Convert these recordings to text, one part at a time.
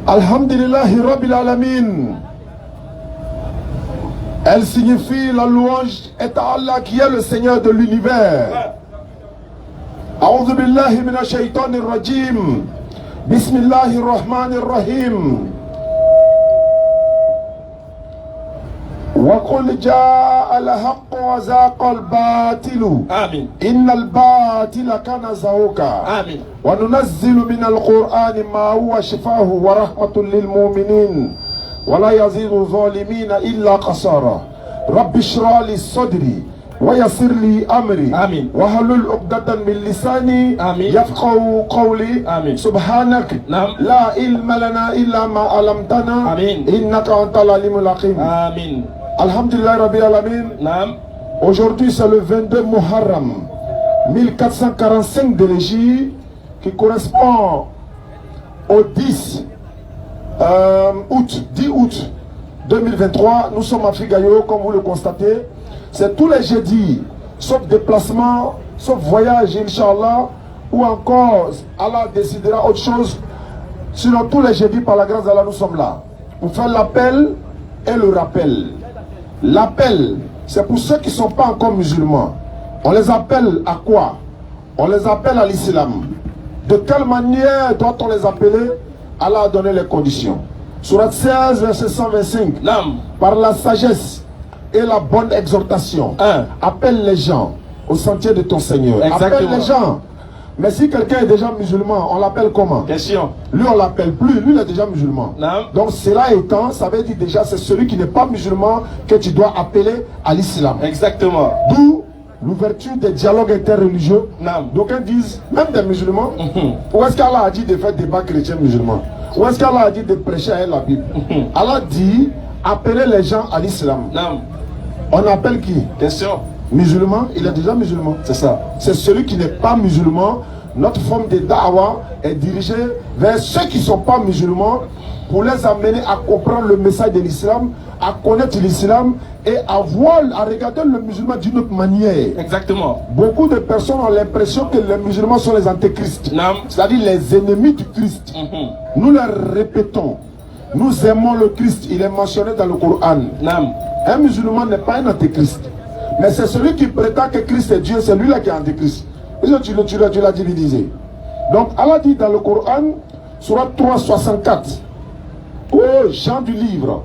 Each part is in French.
Alhamdulillahi Rabbil Alamin. Elle signifie la louange est à Allah qui est le Seigneur de l'univers. A'udhu billahi minash shaitanir rajim. Bismillahir rahmanir rahim. وقل جاء الحق وزاق الباطل آمين. إن الباطل كان زهوقا آمين. وننزل من القرآن ما هو شفاء ورحمة للمؤمنين ولا يزيد الظالمين إلا خسارا رب اشرح لي صدري ويسر لي أمري آمين. واحلل عقدة من لساني آمين. يفقهوا قولي آمين. سبحانك نعم. لا علم لنا إلا ما علمتنا آمين. إنك أنت العليم الحكيم. آمين. Alhamdulillah Rabbil Alamin. Naam. Aujourd'hui c'est le 22 Muharram 1445 de l'Égypte qui correspond au 10 août 2023. Nous sommes à Figayo, comme vous le constatez. C'est tous les jeudis, sauf déplacement, sauf voyage, Inch'Allah, ou encore Allah décidera autre chose. Sinon tous les jeudis, par la grâce d'Allah, nous sommes là pour faire l'appel et le rappel. L'appel, c'est pour ceux qui ne sont pas encore musulmans. On les appelle à quoi? On les appelle à l'islam. De quelle manière doit-on les appeler? Allah a donné les conditions. Surat 16, verset 125. Naam. Par la sagesse et la bonne exhortation, appelle les gens au sentier de ton Seigneur. Exactement. Appelle les gens. Mais si quelqu'un est déjà musulman, on l'appelle comment? Question. Lui, on l'appelle plus. Lui, il est déjà musulman. Non. Donc, cela étant, ça veut dire déjà, c'est celui qui n'est pas musulman que tu dois appeler à l'islam. Exactement. D'où l'ouverture des dialogues interreligieux. Non. D'aucuns disent, même des musulmans, où est-ce qu'Allah a dit de faire débat chrétien-musulman? Où est-ce qu'Allah a dit de prêcher à la Bible? Allah dit, appeler les gens à l'islam. Non. On appelle qui? Question. Musulman, il est déjà musulman. C'est ça. C'est celui qui n'est pas musulman. Notre forme de da'wah est dirigée vers ceux qui ne sont pas musulmans pour les amener à comprendre le message de l'islam, à connaître l'islam et à voir, à regarder le musulman d'une autre manière. Exactement. Beaucoup de personnes ont l'impression que les musulmans sont les antéchrists, Non. c'est-à-dire les ennemis du Christ. Nous leur répétons, nous aimons le Christ, il est mentionné dans le Coran. Non. Un musulman n'est pas un antéchrist. Mais c'est celui qui prétend que Christ est Dieu, c'est lui-là qui est antéchrist. Tu l'as divisé. Donc Allah dit dans le Coran, Surat 3, 64, ô gens du livre,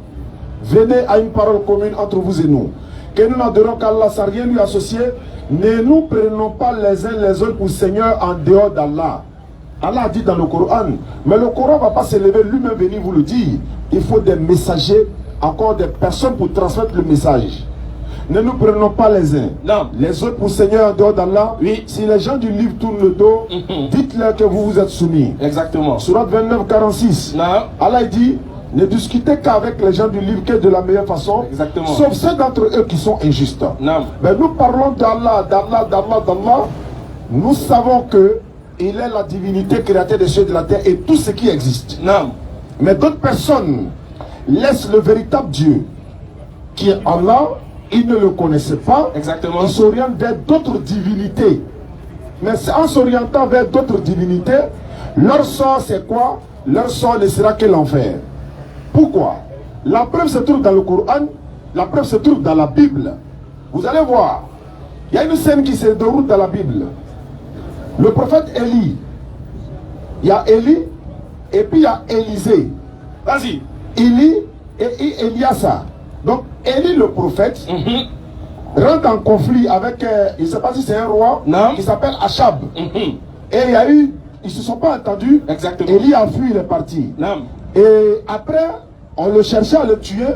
venez à une parole commune entre vous et nous, que nous n'adorons qu'Allah sans rien lui associer, ne nous prenons pas les uns les autres pour Seigneur en dehors d'Allah. Allah a dit dans le Coran, mais le Coran ne va pas se lever lui-même venir vous le dire. Il faut des messagers, encore des personnes pour transmettre le message. Ne nous prenons pas les uns, non, les autres pour Seigneur en dehors d'Allah. Oui. Si les gens du livre tournent le dos, dites-leur que vous vous êtes soumis. Exactement. Surat 29, 46. Non. Allah dit, ne discutez qu'avec les gens du livre que de la meilleure façon. Exactement. Sauf ceux d'entre eux qui sont injustes. Non. Mais nous parlons d'Allah, d'Allah, d'Allah, d'Allah. Nous savons que il est la divinité créatrice des cieux et de la terre et tout ce qui existe. Non. Mais d'autres personnes laissent le véritable Dieu, qui est Allah. Ils ne le connaissaient pas. Exactement. Ils s'orientent vers d'autres divinités. Mais en s'orientant vers d'autres divinités, leur sort c'est quoi? Leur sort ne sera que l'enfer. Pourquoi? La preuve se trouve dans le Coran, la preuve se trouve dans la Bible. Vous allez voir, il y a une scène qui se déroule dans la Bible. Le prophète Élie, il y a Élie et puis il y a Élisée. Vas-y. Élie et Eliasa. Donc Élie le prophète rentre en conflit avec, je ne sais pas si c'est un roi, non, qui s'appelle Achab. Et il y a eu, ils ne se sont pas entendus. Exactement. Élie a fui, il est parti. Non. Et après, on le cherchait à le tuer.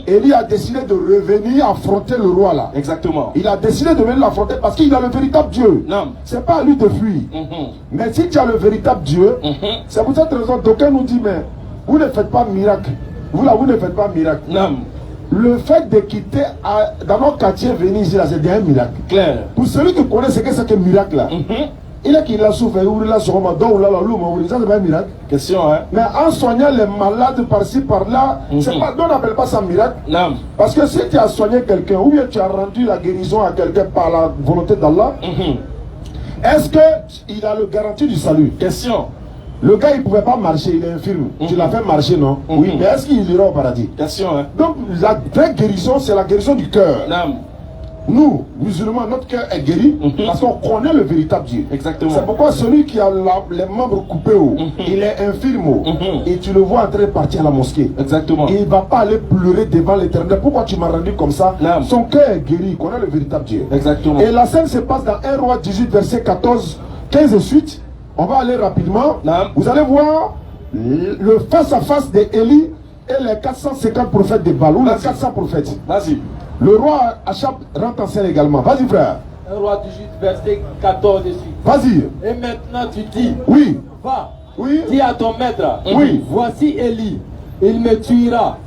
Élie a décidé de revenir affronter le roi là. Exactement. Il a décidé de venir l'affronter parce qu'il a le véritable Dieu. Non. C'est pas à lui de fuir. Mais si tu as le véritable Dieu, c'est pour cette raison d'aucuns nous dit, mais vous ne faites pas miracle. Vous là, vous ne faites pas miracle. Non. Le fait de quitter dans notre quartier venir ici là, c'est un miracle. Clair. Pour celui qui connaît ce que c'est que miracle là, il est qu'il a souffert, ou il a souffert, ça c'est pas un miracle. Question, hein. Mais en soignant les malades par-ci par-là, c'est pas, on n'appelle pas ça miracle. Non. Parce que si tu as soigné quelqu'un, ou bien tu as rendu la guérison à quelqu'un par la volonté d'Allah, est-ce qu'il a le garantie du salut? Question. Le gars, il ne pouvait pas marcher, il est infirme. Tu l'as fait marcher, non? Oui, mais est-ce qu'il ira au paradis? Question, hein. Donc, la vraie guérison, c'est la guérison du cœur. Nous, musulmans, notre cœur est guéri parce qu'on connaît le véritable Dieu. Exactement. C'est pourquoi celui qui a les membres coupés, il est infirme, et tu le vois en train de partir à la mosquée. Exactement. Il ne va pas aller pleurer devant l'Éternel. Pourquoi tu m'as rendu comme ça? Son cœur est guéri, il connaît le véritable Dieu. Exactement. Et la scène se passe dans 1 Roi 18, verset 14, 15 et suite. On va aller rapidement. Vous allez voir le face-à-face d'Élie et les 450 prophètes de Baal, ou les 400 prophètes. Vas-y. Le roi Achab rentre en scène également. Vas-y, frère. 1 Roi 18, verset 14 et suite. Vas-y. Et maintenant tu dis, oui. Va, oui. Dis à ton maître, oui. Voici Élie, il me tuera.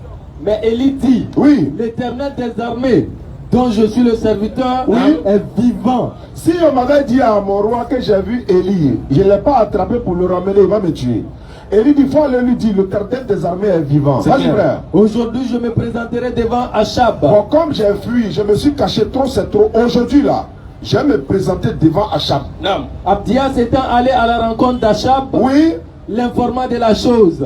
Mais Élie dit, oui. L'Éternel des armées, dont je suis le serviteur, oui. est vivant. Si on m'avait dit à mon roi que j'ai vu Élie, je ne l'ai pas attrapé pour le ramener, il va me tuer. Élie dit, il faut aller lui dire, l'Éternel des armées est vivant. Vas-y, frère. Aujourd'hui, je me présenterai devant Achab. Bon, comme j'ai fui, je me suis caché trop, c'est trop. Aujourd'hui, là, je vais me présenter devant Achab. Non. Abdias étant allé à la rencontre d'Achab, oui, l'informa de la chose.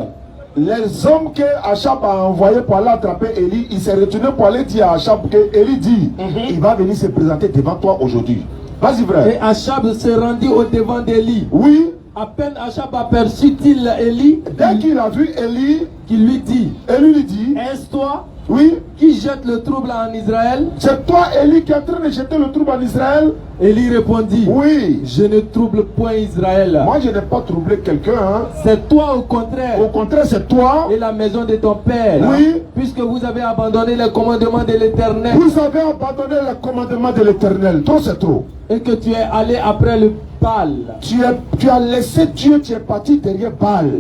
Les hommes que Achab a envoyés pour aller attraper Élie, il s'est retourné pour aller dire à Achab que Élie dit, il va venir se présenter devant toi aujourd'hui. Vas-y, frère. Et Achab se rendit au devant d'Élie. Oui. À peine Achab aperçut-il Élie, dès qu'il a vu Élie, qui lui dit, Élie lui dit, est-ce toi oui, qui jette le trouble en Israël? C'est toi, Élie, qui est en train de jeter le trouble en Israël? Élie répondit, oui, je ne trouble point Israël. Moi, je n'ai pas troublé quelqu'un. Hein. C'est toi au contraire. Au contraire, c'est toi. Et la maison de ton père. Oui. Puisque vous avez abandonné les commandements de l'Éternel. Vous avez abandonné les commandements de l'Éternel. Trop, c'est trop. Et que tu es allé après le Baal. Tu as laissé Dieu, tu es parti derrière Baal.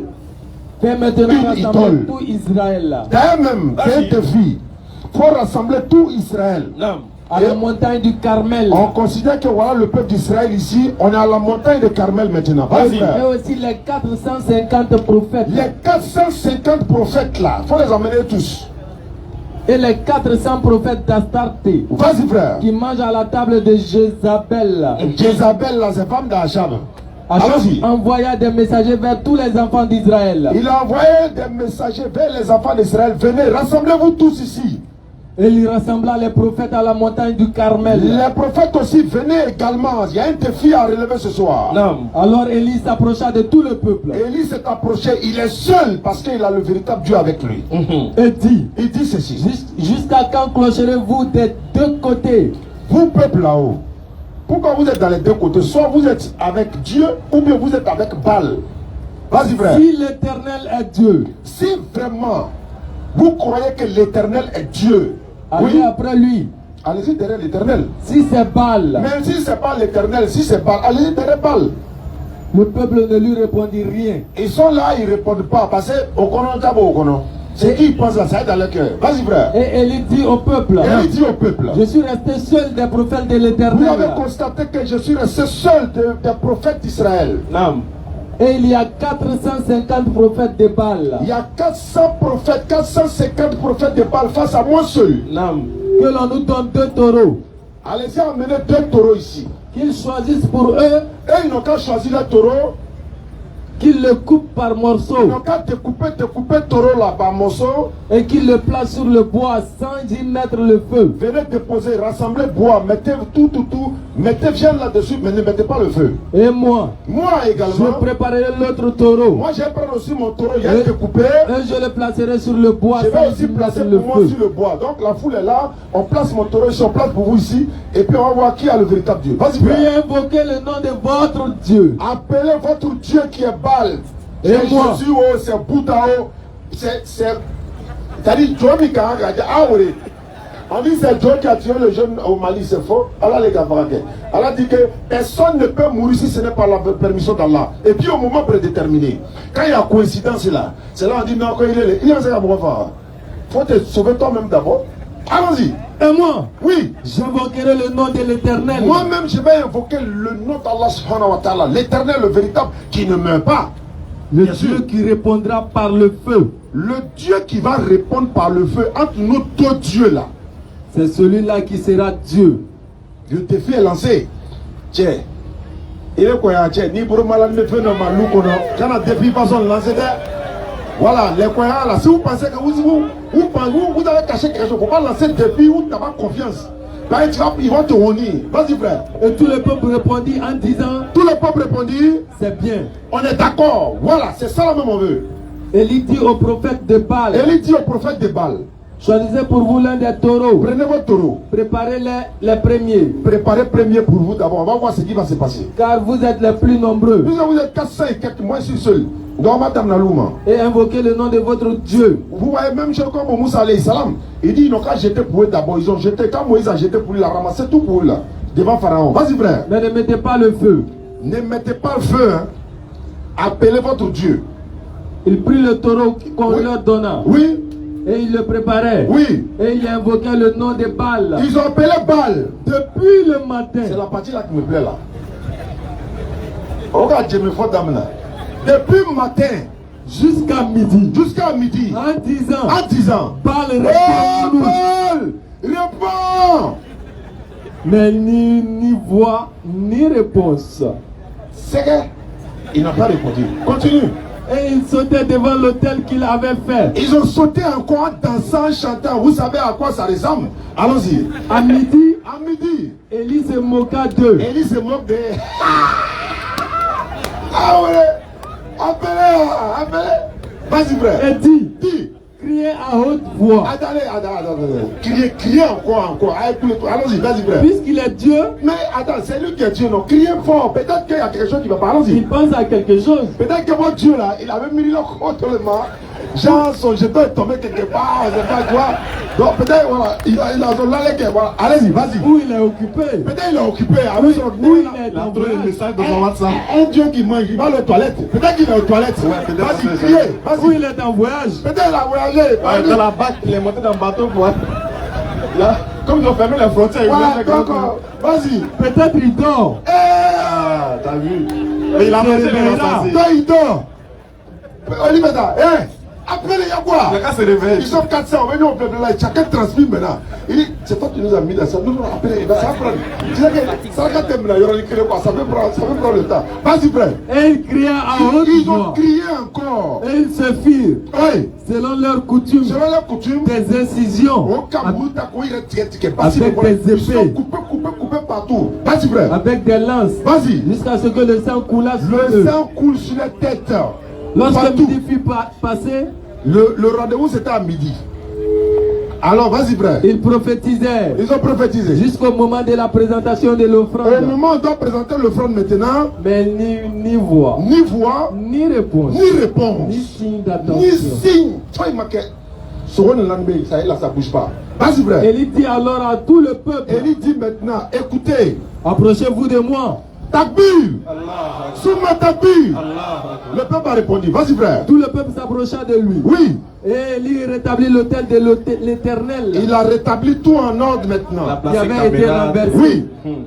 Fais maintenant rassembler tout Israël. D'ailleurs même, fais tes filles. Il faut rassembler tout Israël. Non. À la montagne du Carmel. On considère que voilà le peuple d'Israël ici. On est à la montagne de Carmel maintenant. Et aussi les 450 prophètes. Les 450 prophètes là, il faut les emmener tous. Et les 400 prophètes d'Astarté. Vas-y, frère. Qui mangent à la table de Jézabel. Jézabel là, c'est femme d'Achab. Achab envoya des messagers vers tous les enfants d'Israël. Il a envoyé des messagers vers les enfants d'Israël. Venez, rassemblez-vous tous ici. Et il rassembla les prophètes à la montagne du Carmel. Les prophètes aussi, venez également. Il y a un défi à relever ce soir. Non. Alors Élie s'approcha de tout le peuple. Élie s'est approché. Il est seul parce qu'il a le véritable Dieu avec lui. Et dit, il dit ceci. Jusqu'à quand clocherez-vous des deux côtés? Vous, peuple là-haut, pourquoi vous êtes dans les deux côtés? Soit vous êtes avec Dieu ou bien vous êtes avec Baal. Vas-y, frère. Si l'Éternel est Dieu. Si vraiment vous croyez que l'Éternel est Dieu, allez après lui. Allez-y derrière l'Éternel. Si c'est Baal. Même si c'est pas l'Éternel, si c'est Baal, allez-y derrière Baal. Le peuple ne lui répondit rien. Ils sont là, ils ne répondent pas. Parce que c'est qui pense là, ça est dans le cœur. Vas-y, frère. Et Élie dit au peuple. Élie dit au peuple. Je suis resté seul des prophètes de l'Éternel. Vous avez constaté que je suis resté seul des prophètes d'Israël. Non. Et il y a 450 prophètes de Baal. Il y a 400 prophètes, 450 prophètes de Baal face à moi seul. Non. Que l'on nous donne 2 taureaux. Allez-y emmener 2 taureaux ici. Qu'ils choisissent pour eux. Et ils n'ont qu'à choisir les taureaux. Qu'ils le coupent par morceaux. Ils n'ont qu'à découper le taureau là par morceaux. Et qu'ils le placent sur le bois sans y mettre le feu. Venez déposer, rassemblez bois, mettez tout. Mettez viande là-dessus, mais ne mettez pas le feu. Et moi également. Je préparerai l'autre taureau. Moi je vais prendre aussi mon taureau, il y a découpé. Et je le placerai sur le bois. Je vais aussi placer pour moi sur le bois. Donc la foule est là, on place mon taureau ici, on place pour vous ici. Et puis on va voir qui a le véritable Dieu. Vas-y, puis invoquez le nom de votre Dieu. Appelez votre Dieu qui est Baal. Et moi Jésus, c'est Bouddha, c'est-à-dire Jomi Kahanga, Aouré. On dit c'est Dieu qui a tué le jeune au Mali, c'est faux. Allah les gars, Allah dit que personne ne peut mourir si ce n'est pas la permission d'Allah. Et puis au moment prédéterminé, quand il y a coïncidence là, c'est là on dit non, quand il est là, il faut te sauver toi-même d'abord. Allons-y. Et moi, oui, j'invoquerai le nom de l'Éternel. Moi-même, je vais invoquer le nom d'Allah subhanahu wa ta'ala, l'Éternel, le véritable, qui ne meurt pas. Le Dieu qui répondra par le feu. Le Dieu qui va répondre par le feu entre nos deux dieux là. C'est celui-là qui sera Dieu. Le défi est lancé. Tiens, Il est quoi, ni pour malade de faire normal, nous connaissons. Quand on a depuis façon lancer voilà, les croyants là, si vous pensez que vous avez caché quelque chose, il ne faut pas lancer des défis où tu n'as pas confiance. Là, ils vont te honir. Vas-y, frère. Et tout le peuple répondit en disant, tout le peuple répondit, c'est bien. On est d'accord. Voilà, c'est ça la même on veut. Élie dit au prophète de Baal, Élie dit au prophète de Baal, choisissez pour vous l'un des taureaux. Prenez votre taureau. Préparez les premiers. Préparez premier pour vous d'abord. On va voir ce qui va se passer. Car vous êtes les plus nombreux. Vous êtes 400 et quelques, moi je suis seul. Et invoquez le nom de votre Dieu. Vous voyez même chose comme Moussa alayhi salam. Il dit ils n'ont qu'à jeter pour eux d'abord. Ils ont jeté. Quand Moïse a jeté pour lui, il a ramassé tout pour eux là. Devant Pharaon. Vas-y frère. Mais ne mettez pas le feu. Ne mettez pas le feu. Hein. Appelez votre Dieu. Il prit le taureau qu'on leur donna. Oui. Et il le préparait. Oui. Et il invoquait le nom de Baal. Ils ont appelé Baal. Depuis le matin. C'est la partie là qui me plaît là. Regarde, je me fous d'âme. Depuis le matin jusqu'à midi. Jusqu'à midi. En disant. Baal répond. Baal répond. Mais ni voix ni réponse. C'est que il n'a pas répondu. Continue. Et ils sautaient devant l'autel qu'il avait fait. Ils ont sauté encore dansant, chantant. Vous savez à quoi ça ressemble? Allons-y. À midi. Élie se moqua d'eux. Élie se moque d'eux. Ah ouais. Appelez. Vas-y frère. Et dit. Criez à haute voix. Attendez. Criez encore. Allons-y, vas-y frère. Puisqu'il est Dieu. Mais attends, c'est lui qui est Dieu, non? Criez fort. Peut-être qu'il y a quelque chose qui va pas. Allons-y. Il pense à quelque chose. Peut-être que votre Dieu là, il avait mis le contre le main. Genre son jeton est tombé quelque part, je sais pas quoi. Donc peut-être voilà, il a son lalek, voilà. Allez-y, vas-y. Où il est occupé. Peut-être il est occupé avec son il a envoyé le message de son WhatsApp. Un Dieu qui mange, il va aux toilettes. Peut-être qu'il est aux toilettes. Vas-y, criez. Où il est en voyage. Peut-être il a voyagé. Dans la barque, il est monté dans le bateau pour. Là, comme ils ont fermé les frontières, il donc, vas-y. Peut-être il dort. Ah, t'as vu. Mais il a mangé les toi, il dort. Oliveda, appelez, il y a quoi? Le gars se réveille. Ils sont 400, on va venir au peuple là, chacun transmet maintenant. Il dit, c'est toi qui nous as mis dans ça. Non, appelez, ça va prendre. Tu sais que ça va t'aimer là, il y aura une clé quoi, ça peut prendre le temps. Vas-y, frère. Et ils criaient à haute voix. Ils ont crié encore. Et ils se firent. Oui. Selon leur coutume. Des incisions. Avec des épées. Coupés partout. Vas-y, frère. Avec des lances. Vas-y. Jusqu'à ce que le sang coula sur eux. Le sang coule sur la tête. Lorsque midi fut passé, le rendez-vous c'était à midi. Alors vas-y frère. Ils prophétisaient. Ils ont prophétisé. Jusqu'au moment de la présentation de l'offrande. Au moment où on doit présenter l'offrande maintenant. Mais ni voix. Ni voix. Ni réponse. Ni signe d'attention. Ni signe. Ça bouge pas. Vas-y frère. Élie dit alors à tout le peuple. Élie dit maintenant, écoutez. Approchez-vous de moi. Takbir. Souma takbir. Le peuple a répondu. Vas-y frère. Tout le peuple s'approcha de lui. Oui. Et il rétablit l'autel de l'Éternel. Il a rétabli tout en ordre maintenant. Qui avait été renversé. Oui.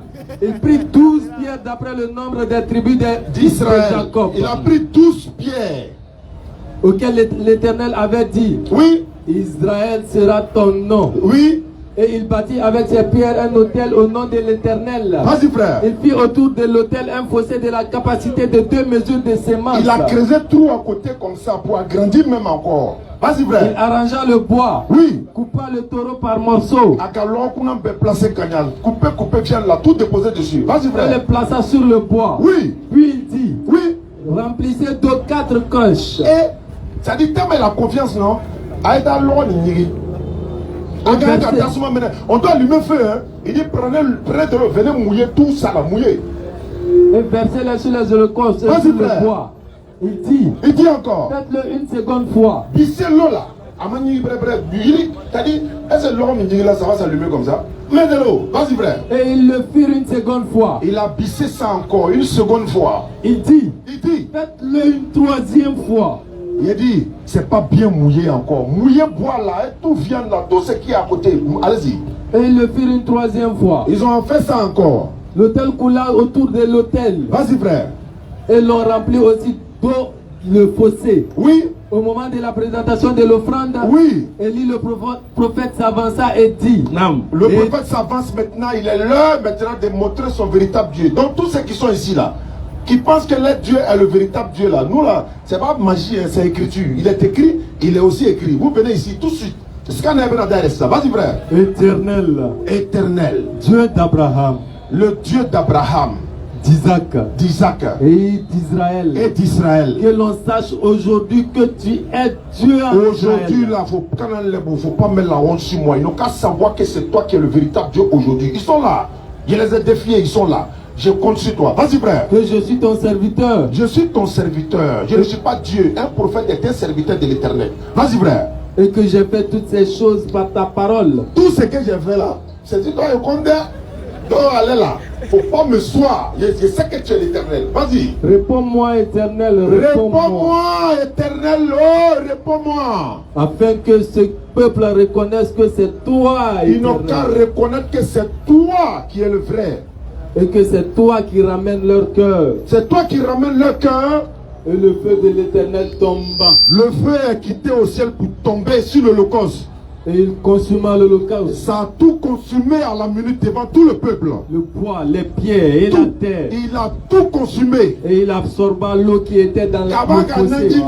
Il prit 12 pierres d'après le nombre des tribus d'Israël. Il a pris 12 pierres. Auxquelles l'Éternel avait dit. Oui. Israël sera ton nom. Oui. Et il bâtit avec ses pierres un autel au nom de l'Éternel. Vas-y frère. Il fit autour de l'autel un fossé de la capacité de 2 mesures de sémence. Il a creusé tout à côté comme ça pour agrandir même encore. Vas-y frère. Il arrangea le bois. Oui. Coupa le taureau par morceaux. Couper, viens là, tout déposer dessus. Vas-y frère. Il le plaça sur le bois. Oui. Puis il dit. Oui. Remplissez d'eau 4 coches. Et ça dit tellement la confiance non. Aïda loin ni. On doit allumer feu, hein. Il dit prenez de l'eau, venez mouiller tout ça là, mouiller. Et versez-le sur les holocaustes, sur le bois. Il dit encore. Faites-le une seconde fois. Bissez l'eau là. T'as dit, est-ce que l'eau là, ça va s'allumer comme ça? Mets de l'eau, vas-y frère. Et il le fit une seconde fois. Il a bissé ça encore, une seconde fois. Il dit, faites-le une troisième fois. Il dit, c'est pas bien mouillé encore. Mouillé bois là, et tout vient là, tout ce qui est à côté. Allez-y. Et ils le firent une troisième fois. Ils ont fait ça encore. L'autel coula autour de l'autel. Vas-y frère. Et l'on remplit aussi d'eau le fossé. Oui. Au moment de la présentation de l'offrande, oui. Élie le prophète s'avança et dit. Le prophète s'avance maintenant, il est l'heure maintenant de montrer son véritable Dieu. Donc tous ceux qui sont ici là, qui pensent que leur Dieu est le véritable Dieu là. Nous là, c'est pas magie, hein, c'est écriture. Il est écrit, il est aussi écrit. Vous venez ici tout de suite. C'est ce qu'on a besoin ça. Vas-y frère. Éternel. Éternel. Dieu d'Abraham. Le Dieu d'Abraham. D'Isaac. Et d'Israël. Et d'Israël. Que l'on sache aujourd'hui que tu es Dieu en aujourd'hui là, faut pas mettre la honte sur moi. Ils n'ont qu'à savoir que c'est toi qui es le véritable Dieu aujourd'hui. Ils sont là. Je les ai défiés, ils sont là. Je compte sur toi. Vas-y frère. Que je suis ton serviteur. Je suis ton serviteur. Je ne suis pas Dieu. Un prophète est un serviteur de l'Éternel. Vas-y frère. Et que j'ai fait toutes ces choses par ta parole. Tout ce que j'ai fait là, c'est dit toi, Yokonde, toi, allez là. Faut pas me soir. Je sais que tu es l'Éternel. Vas-y. Réponds-moi, Éternel. Réponds-moi, Éternel. Oh, réponds-moi. Afin que ce peuple reconnaisse que c'est toi, Éternel. Ils n'ont qu'à reconnaître que c'est toi qui es le vrai. Et que c'est toi qui ramènes leur cœur. C'est toi qui ramènes leur cœur. Et le feu de l'Éternel tomba. Le feu est quitté au ciel pour tomber sur l'Holocauste. Et il consuma l'Holocauste. Ça a tout consumé à la minute devant tout le peuple. Le bois, les pieds et tout, la terre. Il a tout consumé. Et il absorba l'eau qui était dans la fossé.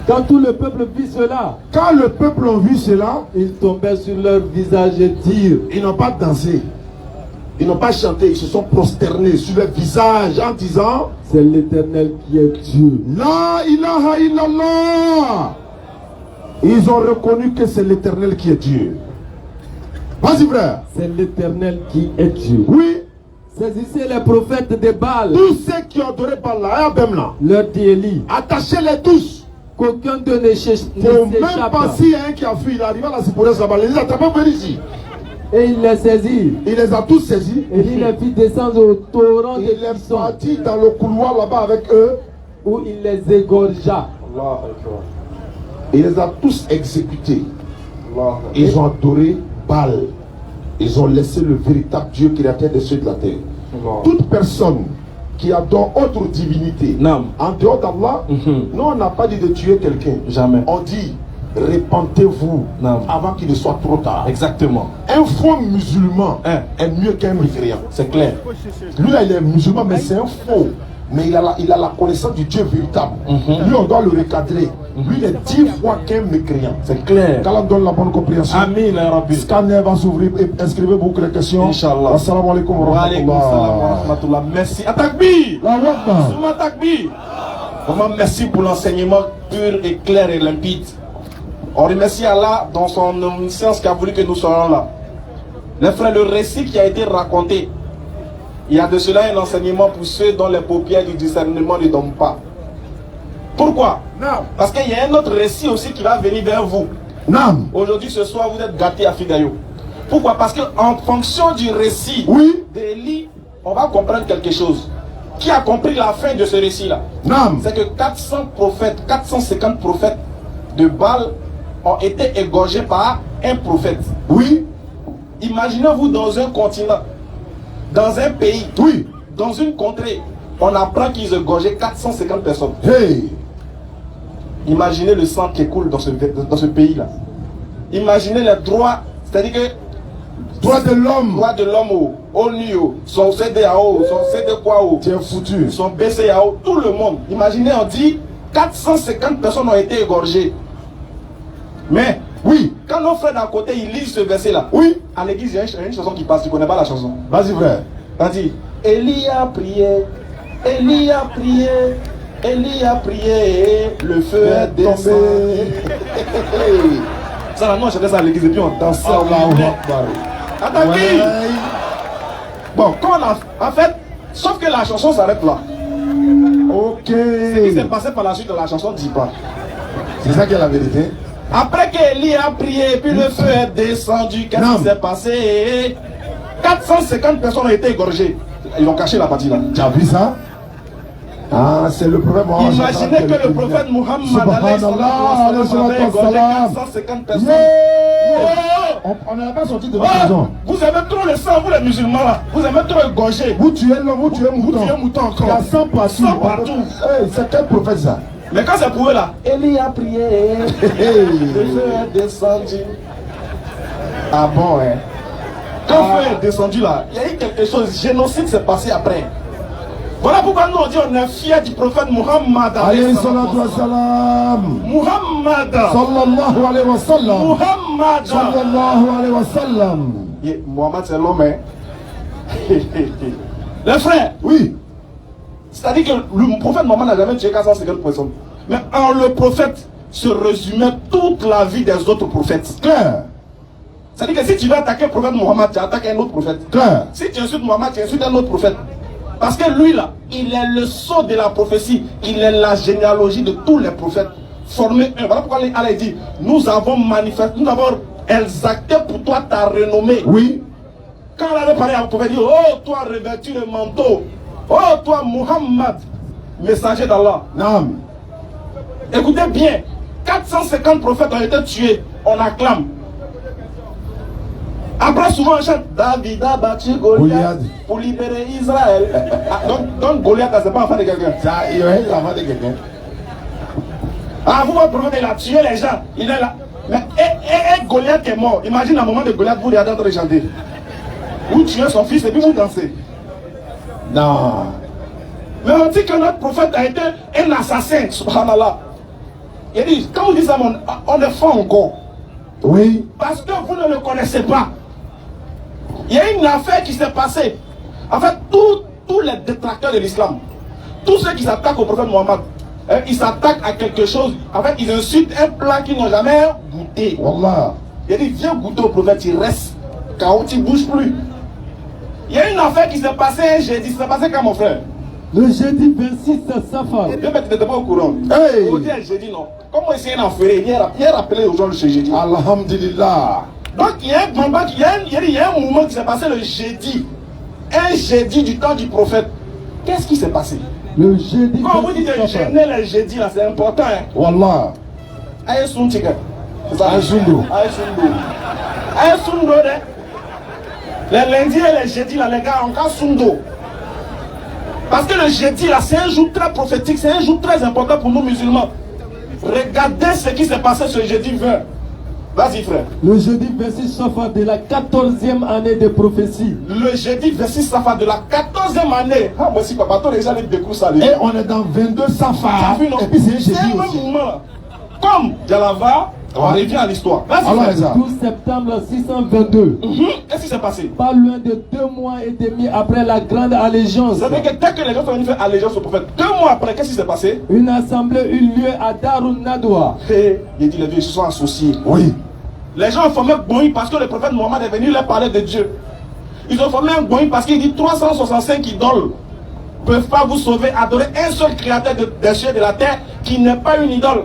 Quand tout le peuple vit cela, quand le peuple a vu cela, ils tombaient sur leur visage et dirent. Ils n'ont pas dansé. Ils n'ont pas chanté, ils se sont prosternés sur leur visage en disant, c'est l'Éternel qui est Dieu. La ilaha illallah. Ils ont reconnu que c'est l'Éternel qui est Dieu. Vas-y frère. C'est l'Éternel qui est Dieu. Oui. Saisissez les prophètes de Baal. Tous ceux qui ont adoré Baal là, leur dit Élie. Attachez-les tous. Qu'aucun d'eux ne s'échappe. Même pas si un qui a fui, il arrive à la Sipores là-bas, les attrapés venir ici. Et il les saisit. Il les a tous saisis. Et il les fit descendre au torrent de Il est parti dans le couloir là-bas avec eux. Où il les égorgea. Il les a tous exécutés. Ils ont adoré Baal. Ils ont laissé le véritable Dieu créateur des cieux de la terre. Toute personne qui adore autre divinité en dehors d'Allah, nous on n'a pas dit de tuer quelqu'un. Jamais. On dit répentez-vous avant qu'il ne soit trop tard. Exactement. Un faux musulman est mieux qu'un mécréant. C'est clair. Lui là il est musulman mais c'est un faux. Mais il a la connaissance du Dieu véritable. Lui on doit le recadrer. Lui il est 10 fois qu'un mécréant. C'est clair. Qu'Allah donne la bonne compréhension. Amin. Scanner va s'ouvrir et inscrivez beaucoup les questions. Inch'Allah. Assalamu alaikum wa rahmatullah. Merci. Atakbi. Souma Takbi. Vraiment merci pour l'enseignement pur et clair et limpide. On remercie Allah dans son omniscience qui a voulu que nous soyons là. Les frères, le récit qui a été raconté, il y a de cela un enseignement pour ceux dont les paupières du discernement ne dorment pas. Pourquoi? Parce qu'il y a un autre récit aussi qui va venir vers vous. Aujourd'hui, ce soir, vous êtes gâtés à Figayo. Pourquoi? Parce qu'en fonction du récit d'Élie, on va comprendre quelque chose. Qui a compris la fin de ce récit-là? C'est que 400 prophètes, 450 prophètes de Baal ont été égorgés par un prophète. Oui. Imaginez-vous dans un continent, dans un pays, dans une contrée, on apprend qu'ils égorgeaient 450 personnes. Hey. Imaginez le sang qui coule dans ce pays-là. Imaginez les droits, c'est-à-dire que droits de l'homme. Droits de l'homme, ONU, son CDAO, son CD quoi, son BCAO, tout le monde. Imaginez, on dit 450 personnes ont été égorgées. Mais, quand nos frères d'à côté, ils lisent ce verset-là, à l'église, il y a une chanson qui passe, tu connais pas la chanson. Vas-y, frère. Vas-y. Élie a prié, Élie a prié, Élie a prié, le feu est descendu. Ça, là, nous, on chantait ça à l'église et puis on dansait. Attends, bon, quand on a, en fait, sauf que la chanson s'arrête là. Ok. Ce qui s'est passé par la suite de la chanson, ne dit pas. C'est ça qui est la vérité. Après qu'Élie a prié, puis le feu est descendu, qu'est-ce qui s'est passé? 450 personnes ont été égorgées. Ils ont caché la partie là. Tu as vu ça? Ah, c'est le prophète Mohammed. Imaginez que le prophète Mohammed avait égorgé 450 personnes. On n'a pas sorti de votre maison. Vous aimez trop le sang, vous les musulmans là. Vous aimez trop égorger. Vous tuez l'homme, vous tuez mouton. Vous tuez mouton encore. Il y a 100 partout. C'est quel prophète ça? Mais quand c'est pour eux là, Élie a prié, le feu est descendu. Ah bon, hein? Quand feu est descendu là, il y a eu quelque chose, génocide s'est passé après. Voilà pourquoi nous on dit on est fiers du prophète Muhammad. Alayhi salatu wa salam. Muhammad. Sallallahu alayhi wa sallam. Muhammad. Sallallahu alayhi wa sallam. Muhammad c'est l'homme, hein. Les frères, Oui. c'est-à-dire que le prophète Mohammed n'a jamais tué 450 personnes. Mais en le prophète se résumait toute la vie des autres prophètes. Clair. C'est-à-dire que si tu veux attaquer le prophète Mohammed, tu attaques un autre prophète. Clair. Si tu insultes Mohammed, tu insultes un autre prophète. Parce que lui là, il est le sceau de la prophétie. Il est la généalogie de tous les prophètes. Formé un. Voilà pourquoi Allah dit, nous avons manifesté, nous avons exacté pour toi ta renommée. Oui. Quand on avait parlé à prophète, il dit, oh toi revêtu de manteau, oh toi Muhammad, messager d'Allah. Naam. Écoutez bien, 450 prophètes ont été tués, on acclame. Après souvent on chante, David a battu Goliath pour libérer Israël. Donc Goliath, c'est pas enfant de quelqu'un. Ça, il est l'enfant de quelqu'un. Ah, vous, votre prophète, il a tué les gens, il est là. Mais et Goliath est mort. Imagine le moment de Goliath, vous regardez en train de chanter. Vous tuez son fils et puis vous dansez. Non. Mais on dit que notre prophète a été un assassin, subhanallah. Il dit, quand vous dites ça, on est fort encore. Oui. Parce que vous ne le connaissez pas. Il y a une affaire qui s'est passée. En fait, tous les détracteurs de l'islam, tous ceux qui s'attaquent au prophète Mohammed, ils s'attaquent à quelque chose. En fait, ils insultent un plat qu'ils n'ont jamais goûté. Wallah. Il dit, viens goûter au prophète, il reste chaos, il ne bouge plus. Il y a une affaire qui s'est passée un jeudi. Ça s'est passé quand, mon frère? Le jeudi 26 Safar. Bien, mais tu n'étais pas au courant. Hey. On dit un jeudi, non. Comment essayer d'en faire? Il a rappelé aux gens le jeudi. Alhamdulillah. Donc, il y a un moment, il y a un mouvement qui s'est passé le jeudi. Un jeudi du temps du prophète. Qu'est-ce qui s'est passé? Le jeudi Quand vous dites 26 Safar. jeûner le jeudi, là, c'est important. Hein? Wallah. Aïe Suntika. C'est ça? Aïe Sundo. Aïe Sundo. Aïe Sundo, hein? Les lundis et les jeudis, là, les gars, encore Sundo. Parce que le jeudi, là, c'est un jour très prophétique, c'est un jour très important pour nous musulmans. Regardez ce qui s'est passé ce jeudi 20. Vas-y, frère. Le jeudi 26 Safar de la 14e année de prophétie. Le jeudi 26 Safar de la 14e année. Ah, moi aussi, papa, toi, déjà, les découps, ça, Et on est dans 22 Safar. Et puis c'est un c'est jeudi un aussi. même moment. Comme Djalava, on revient à l'histoire. Vas-y, Alors, frère. ça. 12 septembre 622. Qu'est-ce qui s'est passé? Pas loin de 2 mois et demi après la grande allégeance. Ça veut dire que dès que les gens sont venus faire allégeance au prophète, 2 mois après, qu'est-ce qui s'est passé? Une assemblée eut lieu à Darun Nadwa. Et il dit, les vieux, ils se sont associés. Oui. Les gens ont formé un Boï parce que le prophète Mohammed est venu leur parler de Dieu. Ils ont formé un Boï parce qu'il dit 365 idoles ne peuvent pas vous sauver. Adorer un seul créateur des cieux et de la terre qui n'est pas une idole.